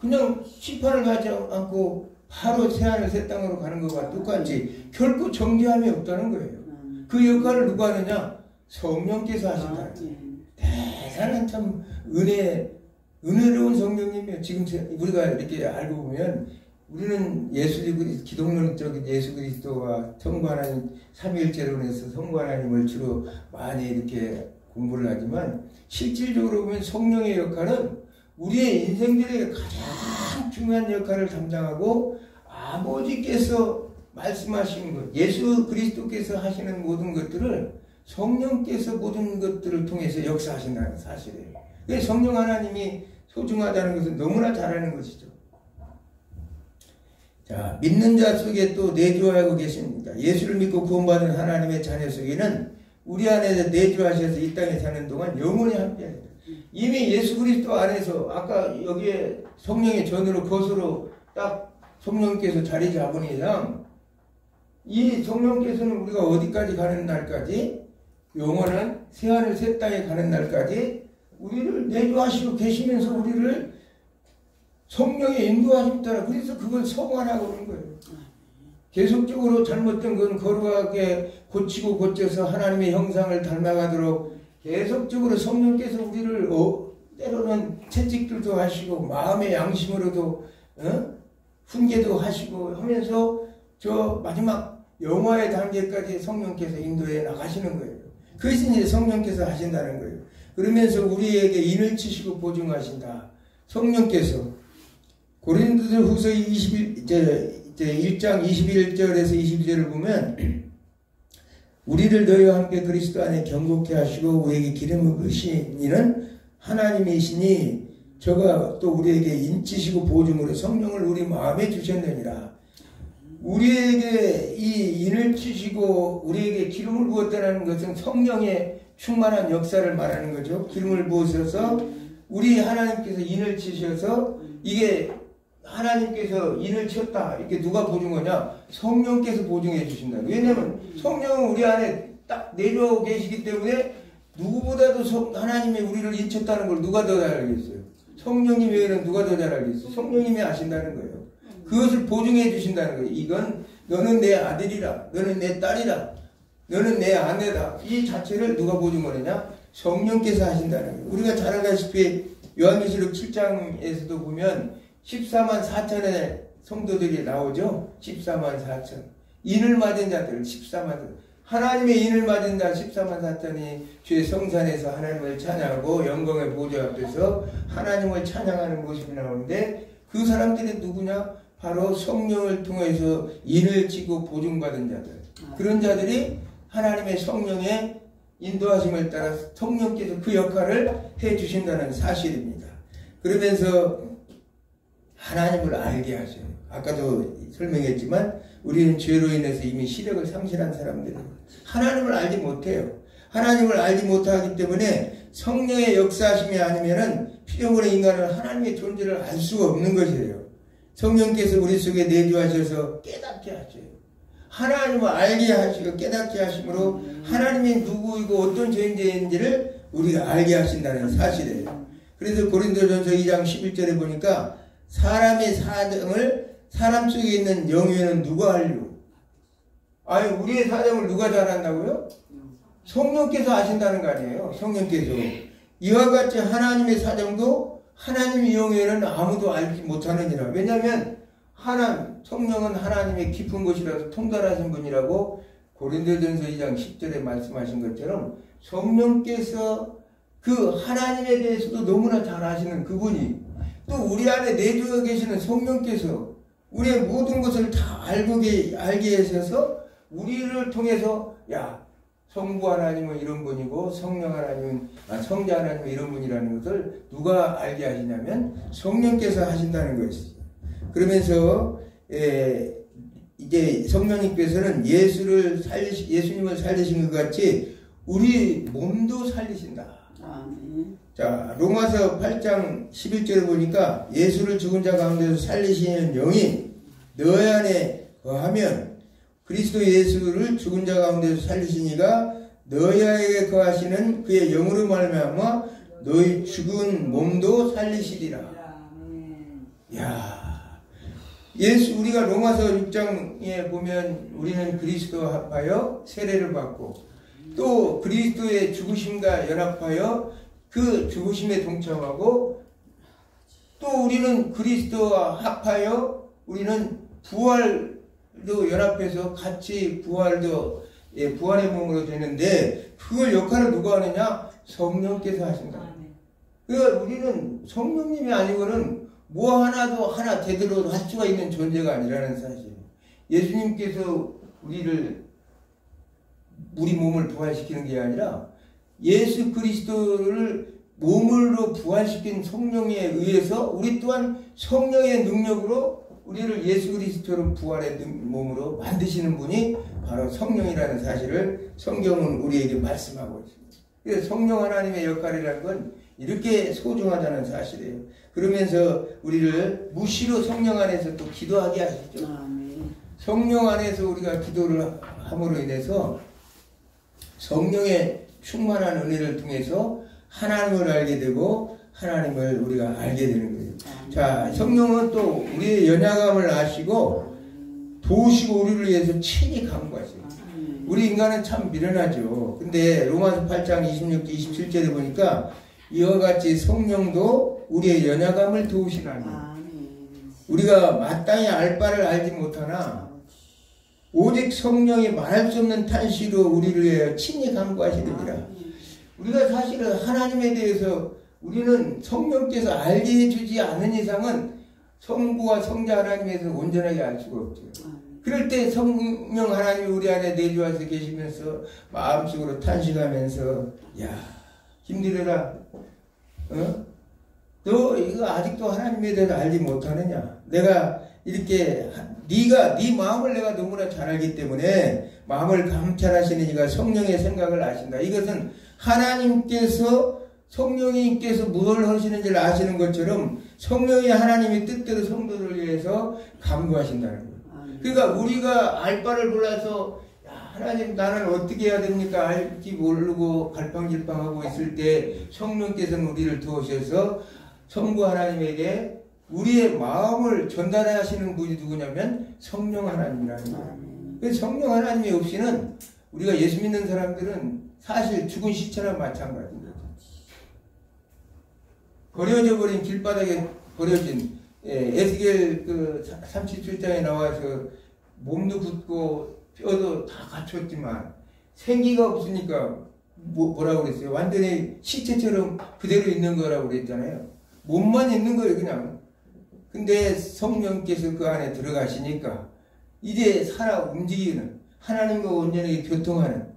그냥 심판을 받지 않고 바로 새하늘 새 땅으로 가는 것과 똑같이 결코 정죄함이 없다는 거예요. 그 역할을 누가 하느냐? 성령께서 하신다. 대단한 참 은혜로운 성령님이에요. 지금 우리가 이렇게 알고 보면 우리는 기독론적인 예수 그리스도와 성부 하나님 삼위일체론에서 성부 하나님을 주로 많이 이렇게 공부를 하지만 실질적으로 보면 성령의 역할은 우리의 인생들의 가장 중요한 역할을 담당하고 아버지께서 말씀하시는 것, 예수 그리스도께서 하시는 모든 것들을 성령께서 모든 것들을 통해서 역사하신다는 사실이에요. 그래서 성령 하나님이 소중하다는 것은 너무나 잘 아는 것이죠. 자, 믿는 자 속에 또 내주하고 계십니다. 예수를 믿고 구원받은 하나님의 자녀 속에는 우리 안에서 내주하셔서 이 땅에 사는 동안 영원히 함께합니다. 이미 예수 그리스도 안에서 아까 여기에 성령의 전으로 것으로 딱 성령께서 자리 잡은 이상 이 성령께서는 우리가 어디까지 가는 날까지 영원한 새하늘 새 땅에 가는 날까지 우리를 내주하시고 계시면서 우리를 성령의 인도하심 따라 그래서 그걸 성화라고 하는 거예요. 계속적으로 잘못된 건 거룩하게 고치고 고쳐서 하나님의 형상을 닮아가도록 계속적으로 성령께서 우리를 때로는 채찍질도 하시고 마음의 양심으로도 훈계도 하시고 하면서 저 마지막 영화의 단계까지 성령께서 인도해 나가시는 거예요. 그것이 이제 성령께서 하신다는 거예요. 그러면서 우리에게 인을 치시고 보증하신다. 성령께서 고린도서 후서 1장 21절에서 22절을 보면 우리를 너희와 함께 그리스도 안에 경고케 하시고 우리에게 기름을 부으신 이는 하나님이시니 저가 또 우리에게 인치시고 보증으로 성령을 우리 마음에 주셨느니라. 우리에게 이 인을 치시고 우리에게 기름을 부었다는 것은 성령의 충만한 역사를 말하는 거죠. 기름을 부으셔서 우리 하나님께서 인을 치셔서 이게 하나님께서 인을 쳤다. 이렇게 누가 보증 거냐? 성령께서 보증해 주신다. 왜냐하면 성령은 우리 안에 딱 내려오고 계시기 때문에 누구보다도 하나님이 우리를 인쳤다는 걸 누가 더 잘 알겠어요? 성령님 외에는 누가 더 잘 알겠어요? 성령님이 아신다는 거예요. 그것을 보증해 주신다는 거예요. 이건 너는 내 아들이라, 너는 내 딸이라, 너는 내 아내다. 이 자체를 누가 보증하느냐? 성령께서 하신다는 거예요. 우리가 잘 알다시피 요한계시록 7장에서도 보면 14만 4천의 성도들이 나오죠. 14만 4천. 인을 맞은 자들 14만. 하나님의 인을 맞은 자 14만 4천이 주의 성산에서 하나님을 찬양하고 영광의 보좌 앞에서 하나님을 찬양하는 모습이 나오는데 그 사람들이 누구냐? 바로 성령을 통해서 인을 지고 보증받은 자들. 그런 자들이 하나님의 성령의 인도하심을 따라 성령께서 그 역할을 해주신다는 사실입니다. 그러면서 하나님을 알게 하셔요. 아까도 설명했지만 우리는 죄로 인해서 이미 시력을 상실한 사람들이에요. 하나님을 알지 못해요. 하나님을 알지 못하기 때문에 성령의 역사하심이 아니면은 피조물의 인간은 하나님의 존재를 알 수가 없는 것이에요. 성령께서 우리 속에 내주하셔서 깨닫게 하셔요. 하나님을 알게 하시고 깨닫게 하심으로 하나님이 누구이고 어떤 존재인지를 우리가 알게 하신다는 사실이에요. 그래서 고린도전서 2장 11절에 보니까 사람의 사정을 사람 속에 있는 영에는 누가 알려? 아니 우리의 사정을 누가 잘 안다고요? 성령께서 아신다는 거 아니에요. 성령께서. 이와 같이 하나님의 사정도 하나님의 영에는 아무도 알지 못하느니라. 왜냐하면 성령은 하나님의 깊은 곳이라서 통달하신 분이라고 고린도전서 2장 10절에 말씀하신 것처럼 성령께서 그 하나님에 대해서도 너무나 잘 아시는 그분이 또 우리 안에 내주어 계시는 성령께서 우리의 모든 것을 다 알게 하셔서 우리를 통해서 성부 하나님은 이런 분이고 성령 하나님은 성자 하나님은 이런 분이라는 것을 누가 알게 하시냐면 성령께서 하신다는 것이죠. 그러면서 이제 성령님께서는 예수님을 살리신 것 같이 우리 몸도 살리신다. 자, 로마서 8장 11절에 보니까 예수를 죽은 자 가운데서 살리시는 영이 너희 안에 거하면 그리스도 예수를 죽은 자 가운데서 살리신 이가 너희에게 거하시는 그의 영으로 말미암아 너희 죽은 몸도 살리시리라. 우리가 로마서 6장에 보면 우리는 그리스도와 합하여 세례를 받고 또 그리스도의 죽으심과 연합하여 그 죽으심에 동참하고 또 우리는 그리스도와 합하여 우리는 부활도 연합해서 같이 부활의 몸으로 되는데 그걸 역할을 누가 하느냐? 성령께서 하신다. 그러니까 우리는 성령님이 아니고는 뭐 하나도 하나 제대로 할 수가 있는 존재가 아니라는 사실. 예수님께서 우리 몸을 부활시키는 게 아니라 예수 그리스도를 몸으로 부활시킨 성령에 의해서 우리 또한 성령의 능력으로 우리를 예수 그리스도로 부활의 몸으로 만드시는 분이 바로 성령이라는 사실을 성경은 우리에게 말씀하고 있습니다. 그래서 성령 하나님의 역할이라는 건 이렇게 소중하다는 사실이에요. 그러면서 우리를 무시로 성령 안에서 또 기도하게 하시죠. 성령 안에서 우리가 기도를 함으로 인해서 성령의 충만한 은혜를 통해서 하나님을 알게 되고 하나님을 우리가 알게 되는 거예요. 자, 성령은 또 우리의 연약함을 아시고 도우시고 우리를 위해서 친히 간구하세요. 우리 인간은 참 미련하죠. 근데 로마서 8장 26, 27절에 보니까 이와 같이 성령도 우리의 연약함을 도우시나니 우리가 마땅히 알 바를 알지 못하나 오직 성령이 말할 수 없는 탄식으로 우리를 위하여 친히 간구하시느니라. 우리가 사실은 하나님에 대해서 우리는 성령께서 알게 해주지 않은 이상은 성부와 성자 하나님에서 온전하게 알 수가 없죠. 그럴 때 성령 하나님이 우리 안에 내주와서 계시면서 마음속으로 탄식하면서 힘들어라. 너 이거 아직도 하나님에 대해서 알지 못하느냐? 내가 이렇게 네 마음을 내가 너무나 잘 알기 때문에 마음을 감찰하시는 이가 성령의 생각을 아신다. 이것은 하나님께서 성령님께서 무엇을 하시는지를 아시는 것처럼 성령이 하나님의 뜻대로 성도를 위해서 간구하신다는 거예요. 그러니까 우리가 알 바를 몰라서 하나님 나는 어떻게 해야 됩니까? 알지 모르고 갈팡질팡하고 있을 때 성령께서는 우리를 도우셔서 성부 하나님에게 우리의 마음을 전달하시는 분이 누구냐면 성령 하나님이라는 거예요. 그래서 성령 하나님이 없이는 우리가 예수 믿는 사람들은 사실 죽은 시체나 마찬가지인 거죠. 버려져 버린 길바닥에 버려진 에스겔 그 37장에 나와서 몸도 굳고 뼈도 다 갖췄지만 생기가 없으니까 뭐라고 그랬어요? 완전히 시체처럼 그대로 있는 거라고 그랬잖아요. 몸만 있는 거예요, 그냥. 근데 성령께서 그 안에 들어가시니까 이제 살아 움직이는, 하나님과 온전히 교통하는,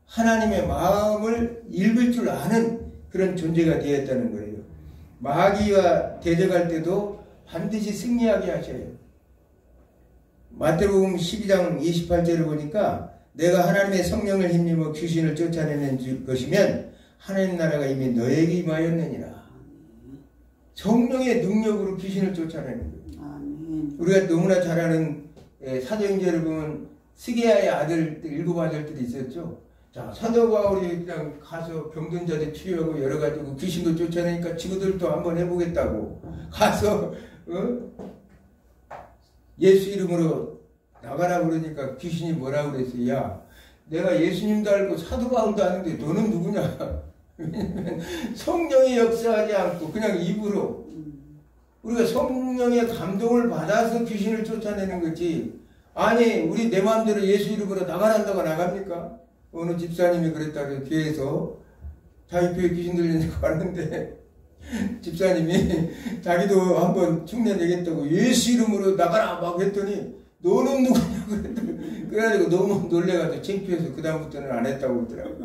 하나님의 마음을 읽을 줄 아는 그런 존재가 되었다는 거예요. 마귀와 대적할 때도 반드시 승리하게 하셔요. 마태복음 12장 28절을 보니까 내가 하나님의 성령을 힘입어 귀신을 쫓아내는 것이면 하나님 나라가 이미 너에게 임하였느니라. 성령의 능력으로 귀신을 쫓아내는 거예요. 아멘. 우리가 너무나 잘 아는 사도행전을 보면 스게야의 아들, 7 아들들이 있었죠. 자, 사도 바울이 그냥 가서 병든 자들 치유하고 여러 가지 귀신도 쫓아내니까 지구들도 한번 해보겠다고 가서 예수 이름으로 나가라 그러니까 귀신이 뭐라고 그랬어요? 야, 내가 예수님도 알고 사도 바울도 아는데 너는 누구냐? 왜냐면 성령이 역사하지 않고 그냥 입으로 우리가 성령의 감동을 받아서 귀신을 쫓아내는 거지. 아니 우리 내 마음대로 예수 이름으로 나가란다고 나갑니까? 어느 집사님이 그랬다고 교회에서 자기 교회 귀신 들리니까 왔는데 집사님이 자기도 한번 흉내 내겠다고 예수 이름으로 나가라 막 했더니 너는 누구냐고 그랬더니 그래가지고 너무 놀래가지고 창피해서 그 다음부터는 안 했다고 그러더라고.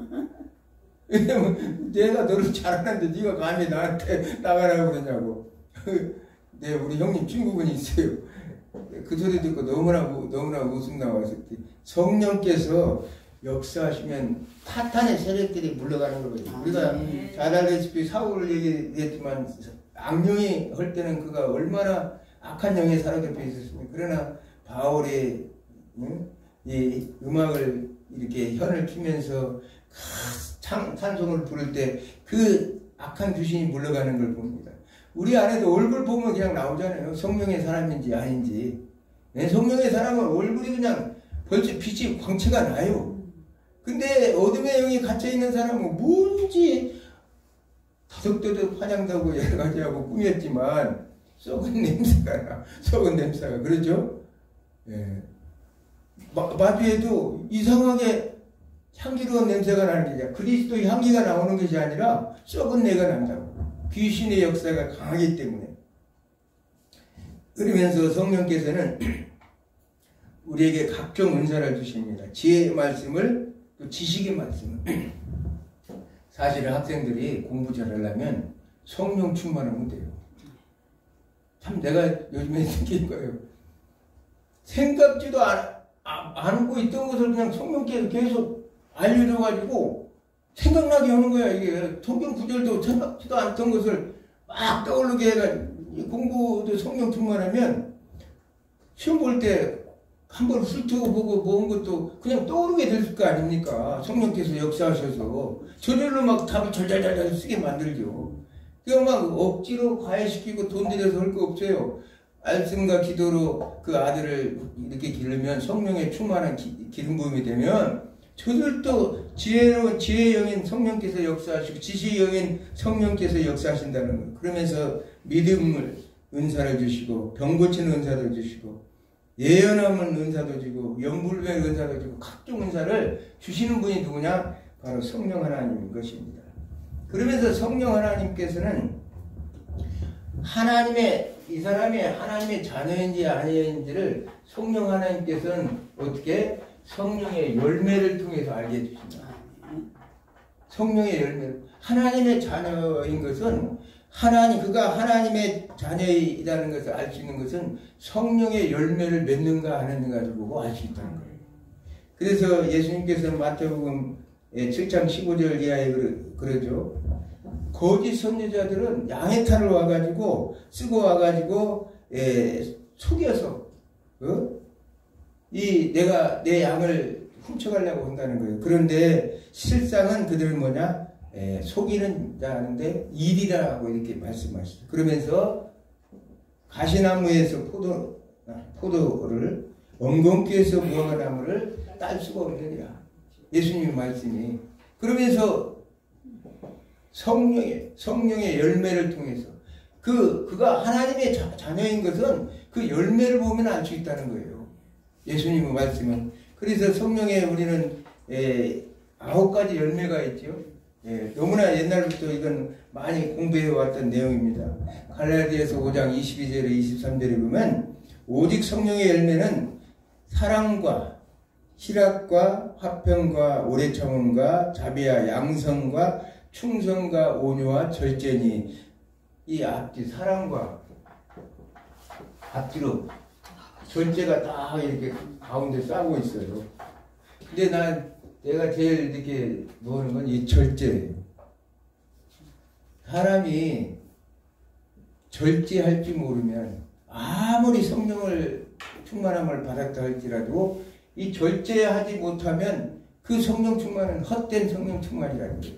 왜냐면 내가 너를 잘 아는데 네가 감히 나한테 나가라고 그러냐고. 네, 우리 형님 친구분이 있어요. 그 소리 듣고 너무나 웃음 나와서 성령께서 역사하시면 타탄의 세력들이 물러가는 거거든요. 우리가 잘 알다시피 사울을 얘기했지만 악령이 할 때는 그가 얼마나 악한 영에 사로잡혀 있었습니까? 그러나 바울의 이 음악을 이렇게 현을 키면서 찬송을 부를 때 그 악한 귀신이 물러가는 걸 봅니다. 우리 안에도 얼굴 보면 그냥 나오잖아요. 성령의 사람인지 아닌지. 성령의 사람은 얼굴이 그냥 벌써 빛이 광채가 나요. 근데 어둠의 영이 갇혀있는 사람은 뭔지 더덕더덕 화장다고 여러 가지 하고 꾸몄지만 썩은 냄새가 나. 썩은 냄새가. 그렇죠? 예. 마주해도 이상하게 향기로운 냄새가 나는 게 그리스도의 향기가 나오는 것이 아니라 썩은 내가 난다고. 귀신의 역사가 강하기 때문에. 그러면서 성령께서는 우리에게 각종 은사를 주십니다. 지혜의 말씀을 또 지식의 말씀을. 사실은 학생들이 공부 잘하려면 성령 충만하면 돼요. 참 내가 요즘에 느낀 거예요. 생각지도 않고 있던 것을 그냥 성령께서 계속 알려줘가지고 생각나게 하는 거야. 이게 성경 구절도 생각지도 않던 것을 막 떠오르게 해가지고 공부도 성령 충만하면 시험 볼 때 한번 훑어보고 모은 것도 그냥 떠오르게 될 거 아닙니까? 성령께서 역사하셔서 저절로 막 답을 절절절 쓰게 만들죠. 그냥 막 억지로 과외시키고 돈 들여서 할 거 없어요. 말씀과 기도로 그 아들을 이렇게 기르면 성령의 충만한 기름 부음이 되면 저절도 지혜의 영인 성령께서 역사하시고 지식의 영인 성령께서 역사하신다는 거예요. 그러면서 믿음을 은사를 주시고 병 고치는 은사도 주시고 예언하는 은사도 주고 영불변 은사도 주고 각종 은사를 주시는 분이 누구냐? 바로 성령 하나님인 것입니다. 그러면서 성령 하나님께서는 이 사람이 하나님의 자녀인지 아니인지를 성령 하나님께서는 어떻게? 성령의 열매를 통해서 알게 해주신다. 성령의 열매를. 하나님의 자녀인 것은 그가 하나님의 자녀이라는 것을 알 수 있는 것은 성령의 열매를 맺는가 안 맺는가를 보고 알 수 있다는 거예요. 그래서 예수님께서는 마태복음 7장 15절 이하에 그러죠. 거짓 선지자들은 양의 탈을 와가지고 쓰고 와가지고 속여서 내가 내 양을 훔쳐가려고 한다는 거예요. 그런데 실상은 그들은 뭐냐? 속이는 자인데 일이라고 이렇게 말씀하시죠. 그러면서 가시나무에서 포도를 엉겅퀴에서 무화과나무를 딸 수가 없느니라. 예수님의 말씀이. 그러면서 성령의 열매를 통해서 그가 하나님의 자녀인 것은 그 열매를 보면 알 수 있다는 거예요. 예수님의 말씀은. 그래서 성령에 우리는 9가지 열매가 있죠. 너무나 옛날부터 이건 많이 공부해 왔던 내용입니다. 갈라디아서 5장 22절에 23절에 보면 오직 성령의 열매는 사랑과 희락과 화평과 오래 참음과 자비와 양성과 충성과 온유와 절제니 이 앞뒤 사랑과 앞뒤로 절제가 딱 이렇게 가운데 싸고 있어요. 근데 내가 제일 이렇게 노는 건 이 절제예요. 사람이 절제할 줄 모르면 아무리 성령을 충만함을 받았다 할지라도 이 절제하지 못하면 그 성령 충만은 헛된 성령 충만이라는 거예요.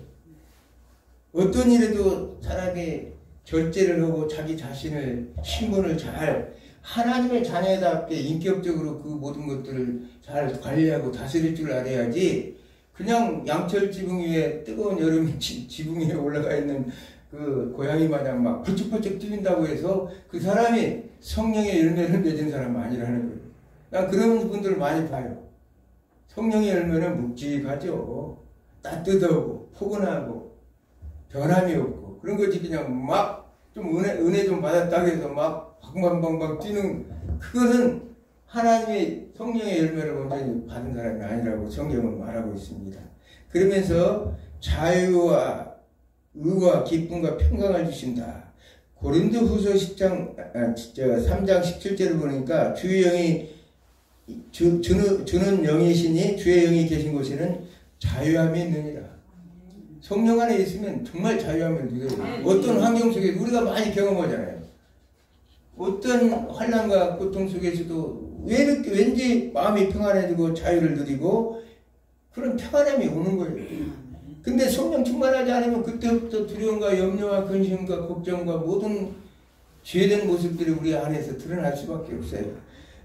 어떤 일에도 사람이 절제를 하고 자기 자신을 신분을 잘 하나님의 자녀답게 인격적으로 그 모든 것들을 잘 관리하고 다스릴 줄 알아야지 그냥 양철 지붕 위에 뜨거운 여름 지붕 위에 올라가 있는 그 고양이 마냥 막 펄쩍펄쩍 뛰는다고 해서 그 사람이 성령의 열매를 맺은 사람은 아니라는 거예요. 난 그런 분들 많이 봐요. 성령의 열매는 묵직하죠. 따뜻하고 포근하고 변함이 없고 그런 거지. 그냥 막 좀 은혜 좀 받았다고 해서 막 방방방방 뛰는 그것은 하나님의 성령의 열매를 온전히 받은 사람이 아니라고 성경은 말하고 있습니다. 그러면서 자유와 의와 기쁨과 평강을 주신다. 고린도후서 3장 17절을 보니까 주의 영이 주는 영이시니 주의 영이 계신 곳에는 자유함이 있느니라. 성령 안에 있으면 정말 자유함을 누려요. 어떤 환경 속에 우리가 많이 경험하잖아요. 어떤 환난과 고통 속에서도 왜 이렇게 왠지 마음이 평안해지고 자유를 누리고 그런 평안함이 오는 거예요. 근데 성령 충만하지 않으면 그때부터 두려움과 염려와 근심과 걱정과 모든 죄된 모습들이 우리 안에서 드러날 수밖에 없어요.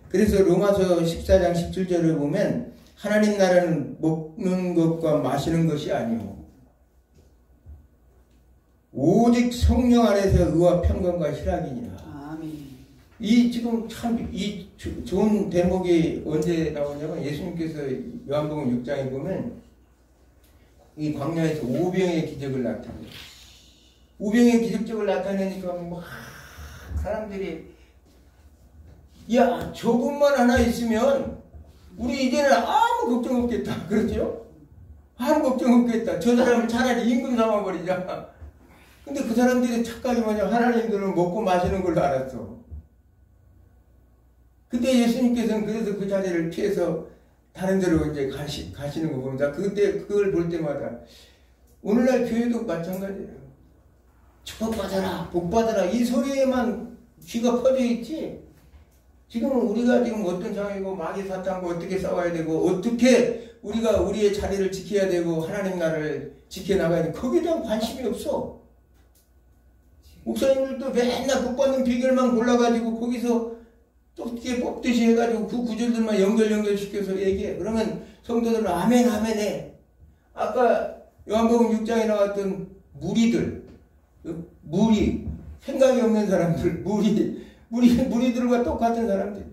그래서 로마서 14장 17절을 보면 하나님 나라는 먹는 것과 마시는 것이 아니오 오직 성령 안에서 의와 평강과 희락이니라. 이 지금 참 이 좋은 대목이 언제 나오냐면 예수님께서 요한복음 6장에 보면 이 광야에서 오병의 기적을 나타내요. 오병의 기적을 나타내니까 막 사람들이 야 저분만 하나 있으면 우리 이제는 아무 걱정 없겠다. 그렇죠? 아무 걱정 없겠다. 저 사람을 차라리 임금 삼아버리자. 근데 그 사람들의 착각이 뭐냐 하나님들은 먹고 마시는 걸로 알았어. 근데 예수님께서는 그래서 그 자리를 피해서 다른 데로 이제 가시는 거 봅니다. 그때 그걸 볼 때마다 오늘날 교회도 마찬가지예요. 축복받아라, 복받아라 이 소리에만 귀가 퍼져 있지. 지금은 우리가 지금 어떤 상황이고 마귀 사탄과 어떻게 싸워야 되고 어떻게 우리가 우리의 자리를 지켜야 되고 하나님 나라를 지켜나가야 되고 거기에 대한 관심이 없어. 목사님들도 맨날 복받는 비결만 골라가지고 거기서 어떻게 뽑듯이 해가지고 그 구절들만 연결시켜서 얘기해. 그러면 성도들은 아멘 아멘 해. 아까 요한복음 6장에 나왔던 무리들, 무리, 생각이 없는 사람들, 무리들과 똑같은 사람들.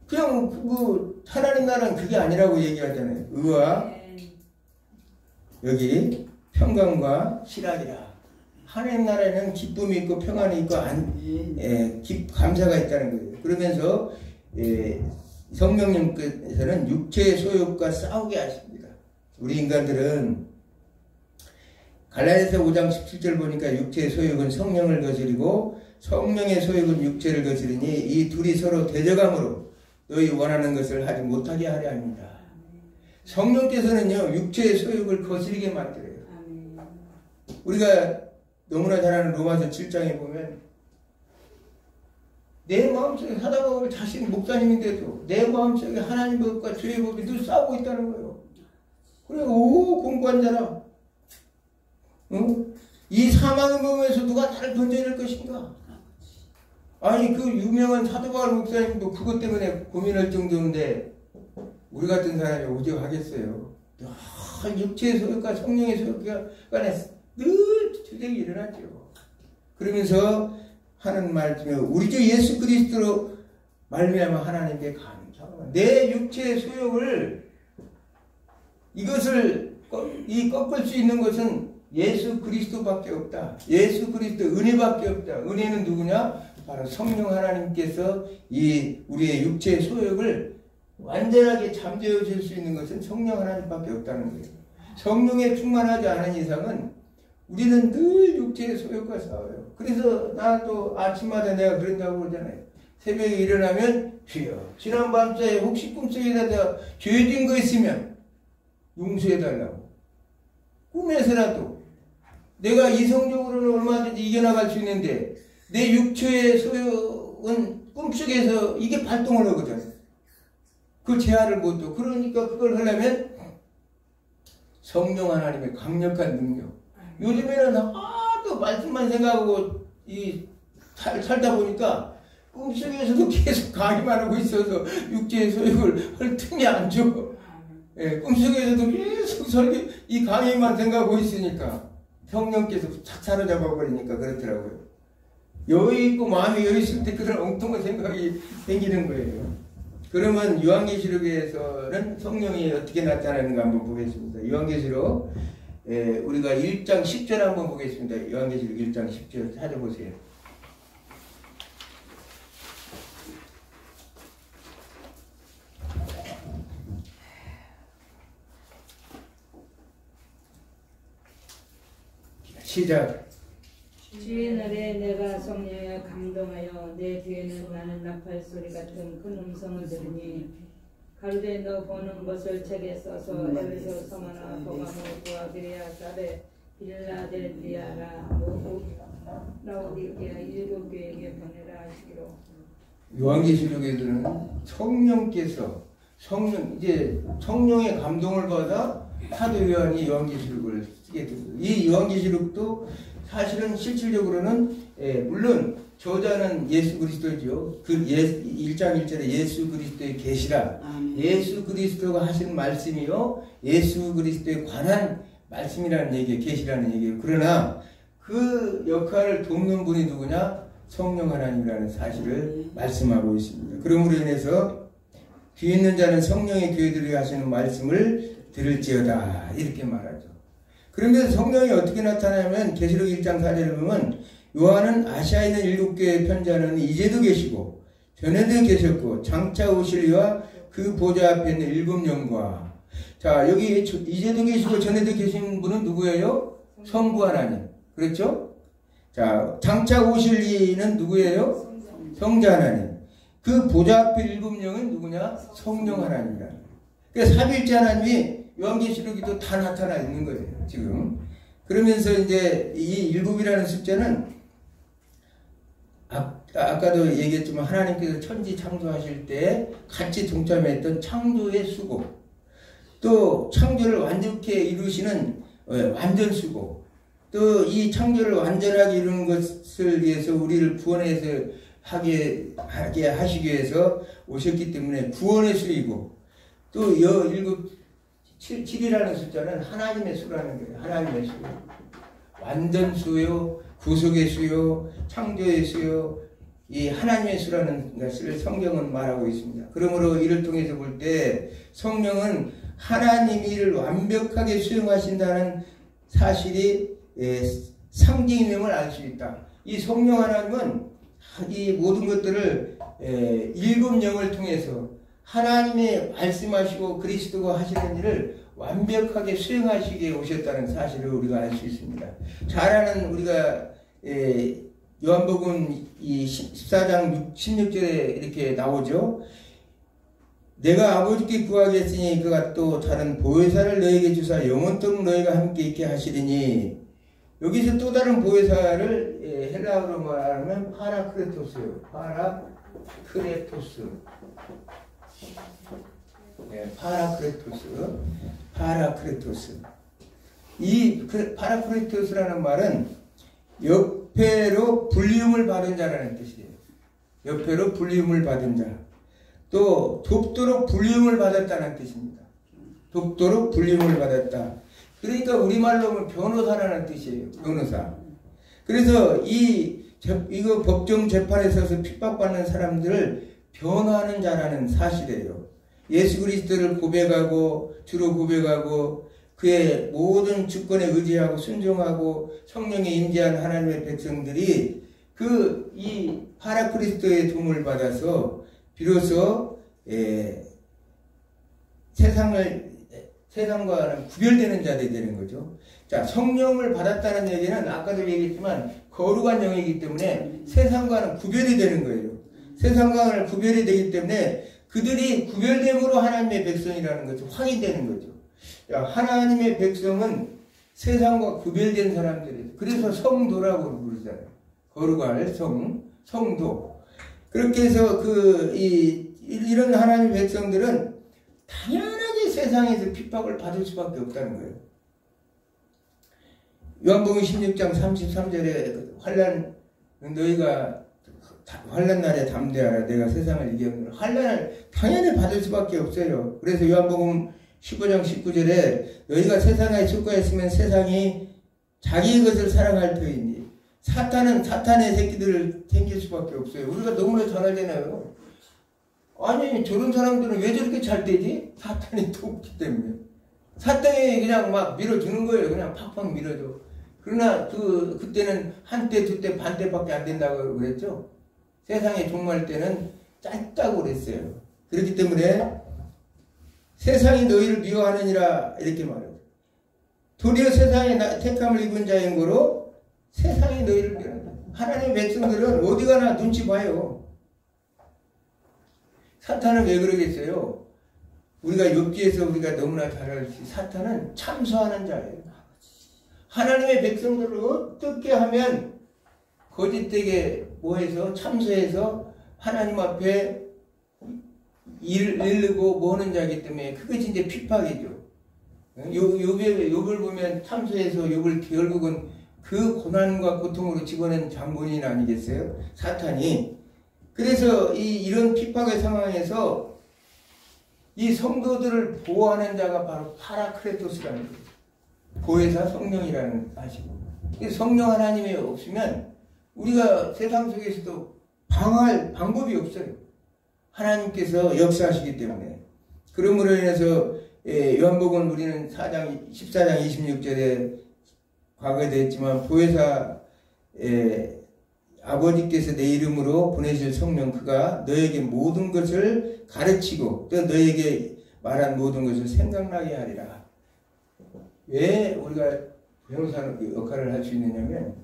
그냥 하나님 나라는 그게 아니라고 얘기하잖아요. 의와 여기 평강과 희락이라. 하나님 나라에는 기쁨이 있고 평안이 있고 감사가 있다는 거예요. 그러면서 성령님께서는 육체의 소욕과 싸우게 하십니다. 우리 인간들은 갈라디아서 5장 17절 보니까 육체의 소욕은 성령을 거스리고 성령의 소욕은 육체를 거스리니 이 둘이 서로 대적함으로 너희 원하는 것을 하지 못하게 하려 합니다. 성령께서는요 육체의 소욕을 거스리게 만들어요. 우리가 너무나 잘 아는 로마서 7장에 보면 내 마음속에 사단법을 자신 목사님인데도 내 마음속에 하나님 법과 죄의 법이 늘 싸우고 있다는 거예요. 그래 공부한 자라 이 사망의 몸에서 누가 나를 건져낼 것인가. 아니 그 유명한 사도바울 목사님도 그것 때문에 고민할 정도인데 우리 같은 사람이 오직 하겠어요. 육체의 소욕과 성령의 소욕 간에 늘 투쟁이 일어났죠. 그러면서 하는 말씀에 우리 주 예수 그리스도로 말미암아 하나님께 감사하라. 내 육체의 소욕을 이것을 꺾을 수 있는 것은 예수 그리스도밖에 없다. 예수 그리스도 은혜밖에 없다. 은혜는 누구냐? 바로 성령 하나님께서 이 우리의 육체의 소욕을 완전하게 잠재워 줄 수 있는 것은 성령 하나님밖에 없다는 거예요. 성령에 충만하지 않은 이상은 우리는 늘 육체의 소욕과 싸워요. 그래서 나도 아침마다 내가 그런다고 그러잖아요. 새벽에 일어나면 주여 지난 밤사이에 혹시 꿈속에다가 죄진 거 있으면 용서해달라고. 꿈에서라도 내가 이성적으로는 얼마든지 이겨나갈 수 있는데 내 육체의 소욕은 꿈속에서 이게 발동을 하거든. 그 제한을 못 둬. 그러니까 그걸 하려면 성령 하나님의 강력한 능력. 요즘에는 하도 말씀만 생각하고 살다 보니까 꿈속에서도 계속 강의만 하고 있어서 육체의 소욕을 할 틈이 안 줘. 예, 꿈속에서도 계속 이 강의만 생각하고 있으니까 성령께서 착 사로잡아 버리니까 그렇더라고요. 여기 있고 마음이 여기 있을 때 그런 엉뚱한 생각이 생기는 거예요. 그러면 요한계시록에서는 성령이 어떻게 나타나는가 한번 보겠습니다. 요한계시록 우리가 1장 10절 한번 보겠습니다. 요한계시록 1장 10절 찾아보세요. 시작. 주의 날에 내가 성령에 감동하여 내 귀에는 나는 나팔 소리 같은 큰 음성을 들으니 가로되 너 보는 것을 책에 써서 에베소, 서머나, 버가모, 구아비레아, 사데, 빌라델비아라, 라오디게아 일곱 교회에게 보내라 하시기로. 요한계시록에서는 성령께서 이제 성령의 감동을 받아 사도 요한이 요한계시록을 쓰게 됩니다. 이 요한계시록도 사실은 실질적으로는 물론 저자는 예수 그리스도죠. 그 1장 1절에 예수 그리스도의 계시라. 예수 그리스도가 하신 말씀이요. 예수 그리스도에 관한 말씀이라는 얘기예요. 계시라는 얘기예요. 그러나 그 역할을 돕는 분이 누구냐? 성령 하나님이라는 사실을 말씀하고 있습니다. 그러므로 인해서 귀 있는 자는 성령의 교회들이 하시는 말씀을 들을지어다 이렇게 말하죠. 그러면서 성령이 어떻게 나타나면 계시록 1장 4절에 보면 요한은 아시아에 있는 7교회에 편지하는 이제도 계시고 전에도 계셨고 장차 오실 이와 그 보좌 앞에 있는 7영과 자 여기 이제도 계시고 전에도 계신 분은 누구예요? 성부 하나님. 그렇죠? 자 장차 오실 이는 누구예요? 성자 하나님. 그 보좌 앞에 7영은 누구냐? 성령 하나님이다. 그러니까 삼위일체 하나님이 요한계시록에도 다 나타나 있는 거예요, 지금. 그러면서 이제 이 일곱이라는 숫자는 아까도 얘기했지만 하나님께서 천지 창조하실 때 같이 동참했던 창조의 수고, 또 창조를 완벽하게 이루시는 완전 수고, 또 이 창조를 완전하게 이루는 것을 위해서 우리를 구원해서 하게 하시기 위해서 오셨기 때문에 구원의 수이고, 또 7이라는 숫자는 하나님의 수라는 거예요. 하나님의 수. 완전 수요, 구속의 수요, 창조의 수요, 이 하나님의 수라는 것을 성경은 말하고 있습니다. 그러므로 이를 통해서 볼 때 성령은 하나님이 이를 완벽하게 수용하신다는 사실이 상징임을 알 수 있다. 이 성령 하나님은 이 모든 것들을 7영을 통해서 하나님의 말씀하시고 그리스도가 하시는 일을 완벽하게 수행하시기에 오셨다는 사실을 우리가 알 수 있습니다. 잘 아는 우리가 요한복음 14장 16절에 이렇게 나오죠. 내가 아버지께 구하겠으니 그가 또 다른 보혜사를 너에게 주사 영원토록 너희가 함께 있게 하시리니, 여기서 또 다른 보혜사를 헬라어로 말하면 파라크레토스예요. 파라크레토스. 파라크레토스. 이 파라크레토스라는 말은 옆에로 불리움을 받은 자라는 뜻이에요. 옆에로 불리움을 받은 자. 또 돕도록 불림을 받았다는 뜻입니다. 돕도록 불림을 받았다. 그러니까 우리말로 하면 변호사라는 뜻이에요. 변호사. 그래서 이거 법정 재판에 서서 핍박받는 사람들을 변호하는 자라는 사실이에요. 예수 그리스도를 고백하고 주로 고백하고 그의 모든 주권에 의지하고 순종하고 성령에 임재한 하나님의 백성들이 이 파라크리스토의 도움을 받아서 비로소 세상과는 구별되는 자들이 되는 거죠. 자, 성령을 받았다는 얘기는 아까도 얘기했지만 거룩한 영이기 때문에 세상과는 구별이 되는 거예요. 세상과는 구별이 되기 때문에 그들이 구별됨으로 하나님의 백성이라는 것이 확인되는 거죠. 자, 하나님의 백성은 세상과 구별된 사람들이에요. 그래서 성도라고 부르잖아요. 거룩할 성도. 그렇게 해서 이런 하나님의 백성들은 당연하게 세상에서 핍박을 받을 수밖에 없다는 거예요. 요한복음 16장 33절에 너희가 환난 날에 담대하라. 내가 세상을 이겼노라. 환난을 당연히 받을 수밖에 없어요. 그래서 요한복음 15장 19절에 너희가 세상에 속하였으면 세상이 자기의 것을 사랑할 터이니 사탄은 사탄의 새끼들을 챙길 수밖에 없어요. 우리가 너무나 잘 알잖아요. 아니 저런 사람들은 왜 저렇게 잘 되지? 사탄이 돕기 때문에. 사탄이 그냥 막 밀어주는 거예요. 그냥 팍팍 밀어줘. 그러나 그때는 한때, 두때, 반때밖에 안 된다고 그랬죠. 세상에 종말 때는 짧다고 그랬어요. 그렇기 때문에 세상이 너희를 미워하느니라 이렇게 말해요. 도리어 세상에 택함을 입은 자인 거로 세상이 너희를 미워한다. 하나님의 백성들은 어디 가나 눈치 봐요. 사탄은 왜 그러겠어요? 우리가 욥기에서 우리가 너무나 잘 알듯이 사탄은 참소하는 자예요. 하나님의 백성들을 어떻게 하면 거짓되게 뭐해서 참소해서 하나님 앞에 이르고 뭐하는 자이기 때문에 그게 진짜 핍박이죠. 욥을 보면 참소해서 욥을 결국은 그 고난과 고통으로 집어낸 장본인 아니겠어요? 사탄이. 그래서 이런 핍박의 상황에서 이 성도들을 보호하는 자가 바로 파라크레토스라는 거예요. 보혜사 성령이라는 사실이고. 성령 하나님이 없으면 우리가 세상 속에서도 방어할 방법이 없어요. 하나님께서 역사하시기 때문에. 그러므로 인해서 요한복음 우리는 14장 26절에 과거에도 했지만 보혜사 아버지께서 내 이름으로 보내실 성령 그가 너에게 모든 것을 가르치고 또 너에게 말한 모든 것을 생각나게 하리라. 왜 우리가 변호사 역할을 할 수 있느냐면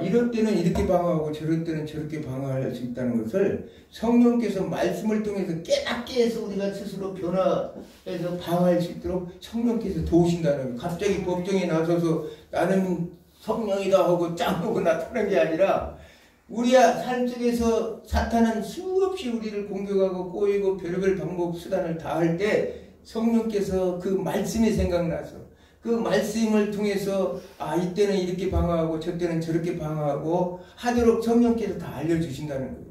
이럴 때는 이렇게 방어하고 저럴 때는 저렇게 방어할 수 있다는 것을 성령께서 말씀을 통해서 깨닫게 해서 우리가 스스로 변화해서 방어할 수 있도록 성령께서 도우신다는 거예요. 갑자기 법정에 나서서 나는 성령이다 하고 짱하고 나타나는 게 아니라 우리 삶 속에서 사탄은 수없이 우리를 공격하고 꼬이고 별별 방법 수단을 다 할 때 성령께서 그 말씀이 생각나서 그 말씀을 통해서 이때는 이렇게 방어하고 저때는 저렇게 방어하고 하도록 성령께서 다 알려주신다는 거예요.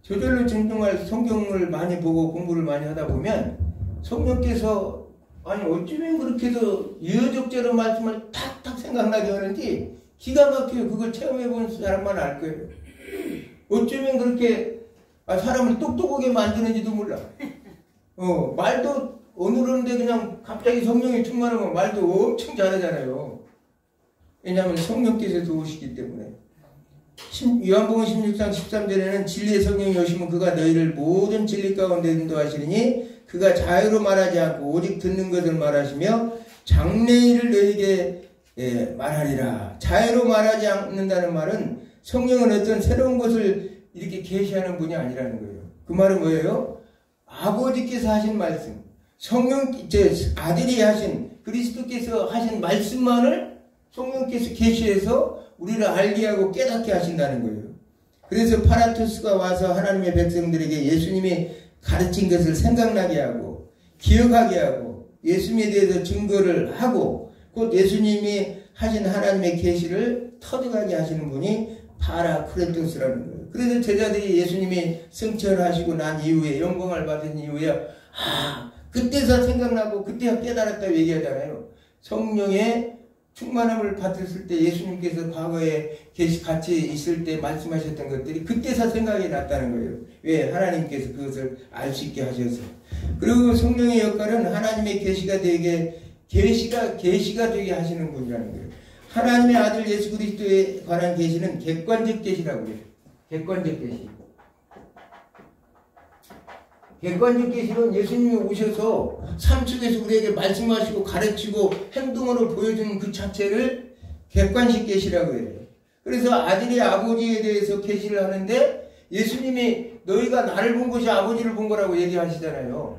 저절로 증명할 성경을 많이 보고 공부를 많이 하다 보면 성령께서 어쩌면 그렇게도 유효적절한 말씀을 탁탁 생각나게 하는지 기가 막히게 그걸 체험해본 사람만 알 거예요. 어쩌면 그렇게 사람을 똑똑하게 만드는지도 몰라. 말도 오늘은데 그냥 갑자기 성령이 충만하면 말도 엄청 잘하잖아요. 왜냐하면 성령께서 도우시기 때문에. 요한복음 16장 13절에는 진리의 성령이 오시면 그가 너희를 모든 진리 가운데 인도하시리니 그가 자유로 말하지 않고 오직 듣는 것을 말하시며 장래일을 너희에게 말하리라. 자유로 말하지 않는다는 말은 성령은 어떤 새로운 것을 이렇게 계시하는 분이 아니라는 거예요. 그 말은 뭐예요? 아버지께서 하신 말씀, 아들이 하신 그리스도께서 하신 말씀만을 성령께서 계시해서 우리를 알게 하고 깨닫게 하신다는 거예요. 그래서 파라토스가 와서 하나님의 백성들에게 예수님이 가르친 것을 생각나게 하고 기억하게 하고 예수님에 대해서 증거를 하고 곧 예수님이 하신 하나님의 계시를 터득하게 하시는 분이 파라크레토스라는 거예요. 그래서 제자들이 예수님이 승천하시고 난 이후에 영광을 받은 이후에 그때서 생각나고 그때 깨달았다고 얘기하잖아요. 성령의 충만함을 받았을 때 예수님께서 과거에 같이 있을 때 말씀하셨던 것들이 그때서 생각이 났다는 거예요. 왜? 하나님께서 그것을 알 수 있게 하셔서. 그리고 성령의 역할은 하나님의 계시가 되게 계시가 되게 하시는 분이라는 거예요. 하나님의 아들 예수 그리스도에 관한 계시는 객관적 계시라고 해요. 객관적 계시. 객관적 계시는 예수님이 오셔서 삶 속에서 우리에게 말씀하시고 가르치고 행동으로 보여주는 그 자체를 객관식 계시라고 해요. 그래서 아들이 아버지에 대해서 계시를 하는데 예수님이 너희가 나를 본 것이 아버지를 본 거라고 얘기하시잖아요.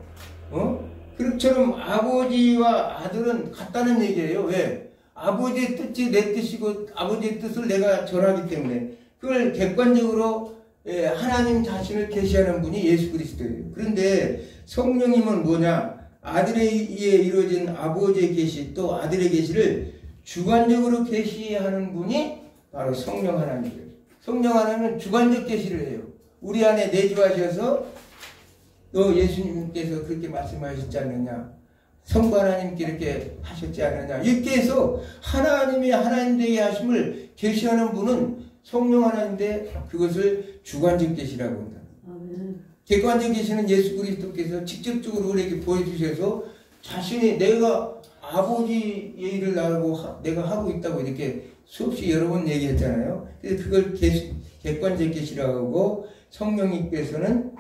그처럼 아버지와 아들은 같다는 얘기예요. 왜? 아버지의 뜻이 내 뜻이고 아버지의 뜻을 내가 전하기 때문에 그걸 객관적으로 하나님 자신을 계시하는 분이 예수 그리스도예요. 그런데 성령님은 뭐냐? 아들에 의해 이루어진 아버지의 계시 또 아들의 계시를 주관적으로 계시하는 분이 바로 성령 하나님이에요. 성령 하나님은 주관적 계시를 해요. 우리 안에 내주하셔서 너 예수님께서 그렇게 말씀하셨지 않느냐? 성부 하나님께 이렇게 하셨지 않느냐? 이렇게 해서 하나님이 하나님 되게 하심을 계시하는 분은 성령 하나님인데 그것을 주관적 계시라고 한다. 객관적 계시는 예수 그리스도께서 직접적으로 우리에게 보여주셔서 자신이 내가 아버지의 일을 내가 하고 있다고 이렇게 수없이 여러 번 얘기했잖아요. 그래서 그걸 객관적 계시라고 하고 성령님께서는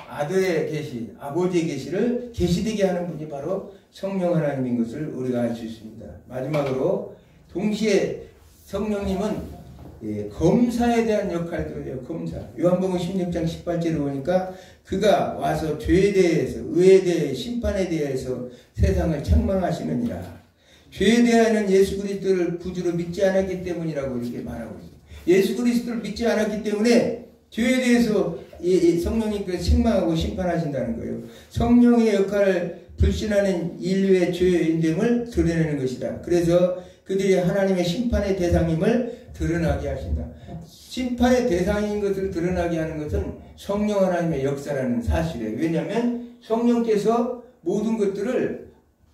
아들의 계시, 아버지의 계시를 계시되게 하는 분이 바로 성령 하나님인 것을 우리가 알 수 있습니다. 마지막으로 동시에 성령님은 검사에 대한 역할도 해요. 검사. 요한복음 16장 18절에 보니까 그가 와서 죄에 대해서 의에 대해 심판에 대해서 세상을 책망하시느니라. 죄에 대하여는 예수 그리스도를 구주로 믿지 않았기 때문이라고 이렇게 말하고 있어요. 예수 그리스도를 믿지 않았기 때문에 죄에 대해서 성령님께서 책망하고 심판하신다는 거예요. 성령의 역할을 불신하는 인류의 죄인됨을 드러내는 것이다. 그래서 그들이 하나님의 심판의 대상임을 드러나게 하신다. 심판의 대상인 것을 드러나게 하는 것은 성령 하나님의 역사라는 사실이에요. 왜냐하면 성령께서 모든 것들을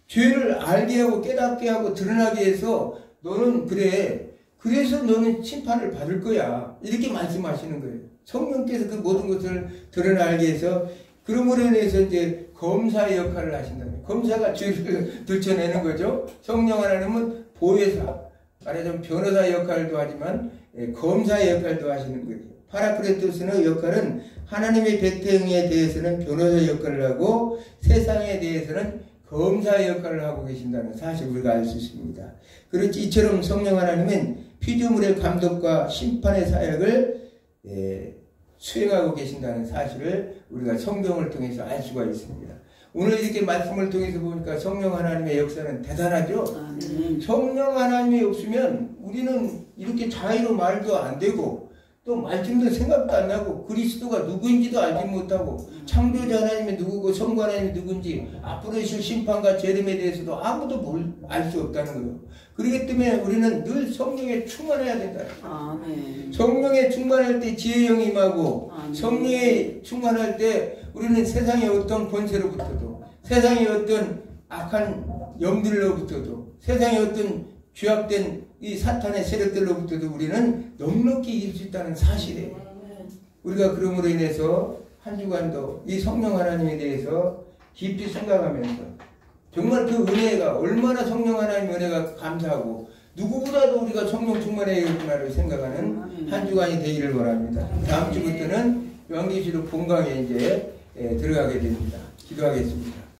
죄를 알게 하고 깨닫게 하고 드러나게 해서 너는 그래. 그래서 너는 심판을 받을 거야. 이렇게 말씀하시는 거예요. 성령께서 그 모든 것을 드러나게 해서 그러므로 인해서 이제 검사의 역할을 하신다는 거예요. 검사가 죄를 들춰내는 거죠. 성령 하나님은 보혜사, 말하자면 변호사 역할도 하지만 검사의 역할도 하시는 거예요. 파라크레토스의 역할은 하나님의 백성에 대해서는 변호사 역할을 하고 세상에 대해서는 검사의 역할을 하고 계신다는 사실을 우리가 알 수 있습니다. 그렇지 이처럼 성령 하나님은 피조물의 감독과 심판의 사역을 수행하고 계신다는 사실을 우리가 성경을 통해서 알 수가 있습니다. 오늘 이렇게 말씀을 통해서 보니까 성령 하나님의 역사는 대단하죠. 성령 하나님이 없으면 우리는 이렇게 자유로 말도 안 되고 또 말씀도 생각도 안 나고 그리스도가 누구인지도 알지 못하고 창조자 하나님이 누구고 성부 하나님이 누군지 앞으로 있을 심판과 재림에 대해서도 아무도 알 수 없다는 거예요. 그렇기 때문에 우리는 늘 성령에 충만해야 된다. 성령에 충만할 때 지혜의 영이 임하고 성령에 충만할 때 우리는 세상의 어떤 권세로부터도 세상의 어떤 악한 영들로부터도 세상의 어떤 죄악된 이 사탄의 세력들로부터도 우리는 넉넉히 이길 수 있다는 사실이에요. 우리가 그러므로 인해서 한 주간도 이 성령 하나님에 대해서 깊이 생각하면서 정말 그 은혜가 얼마나 성령 하나님 은혜가 감사하고 누구보다도 우리가 성령 충만해야겠구나를 생각하는 한 주간이 되기를 바랍니다. 다음 주부터는 요한계시록 본강에 이제 들어가게 됩니다. 기도하겠습니다.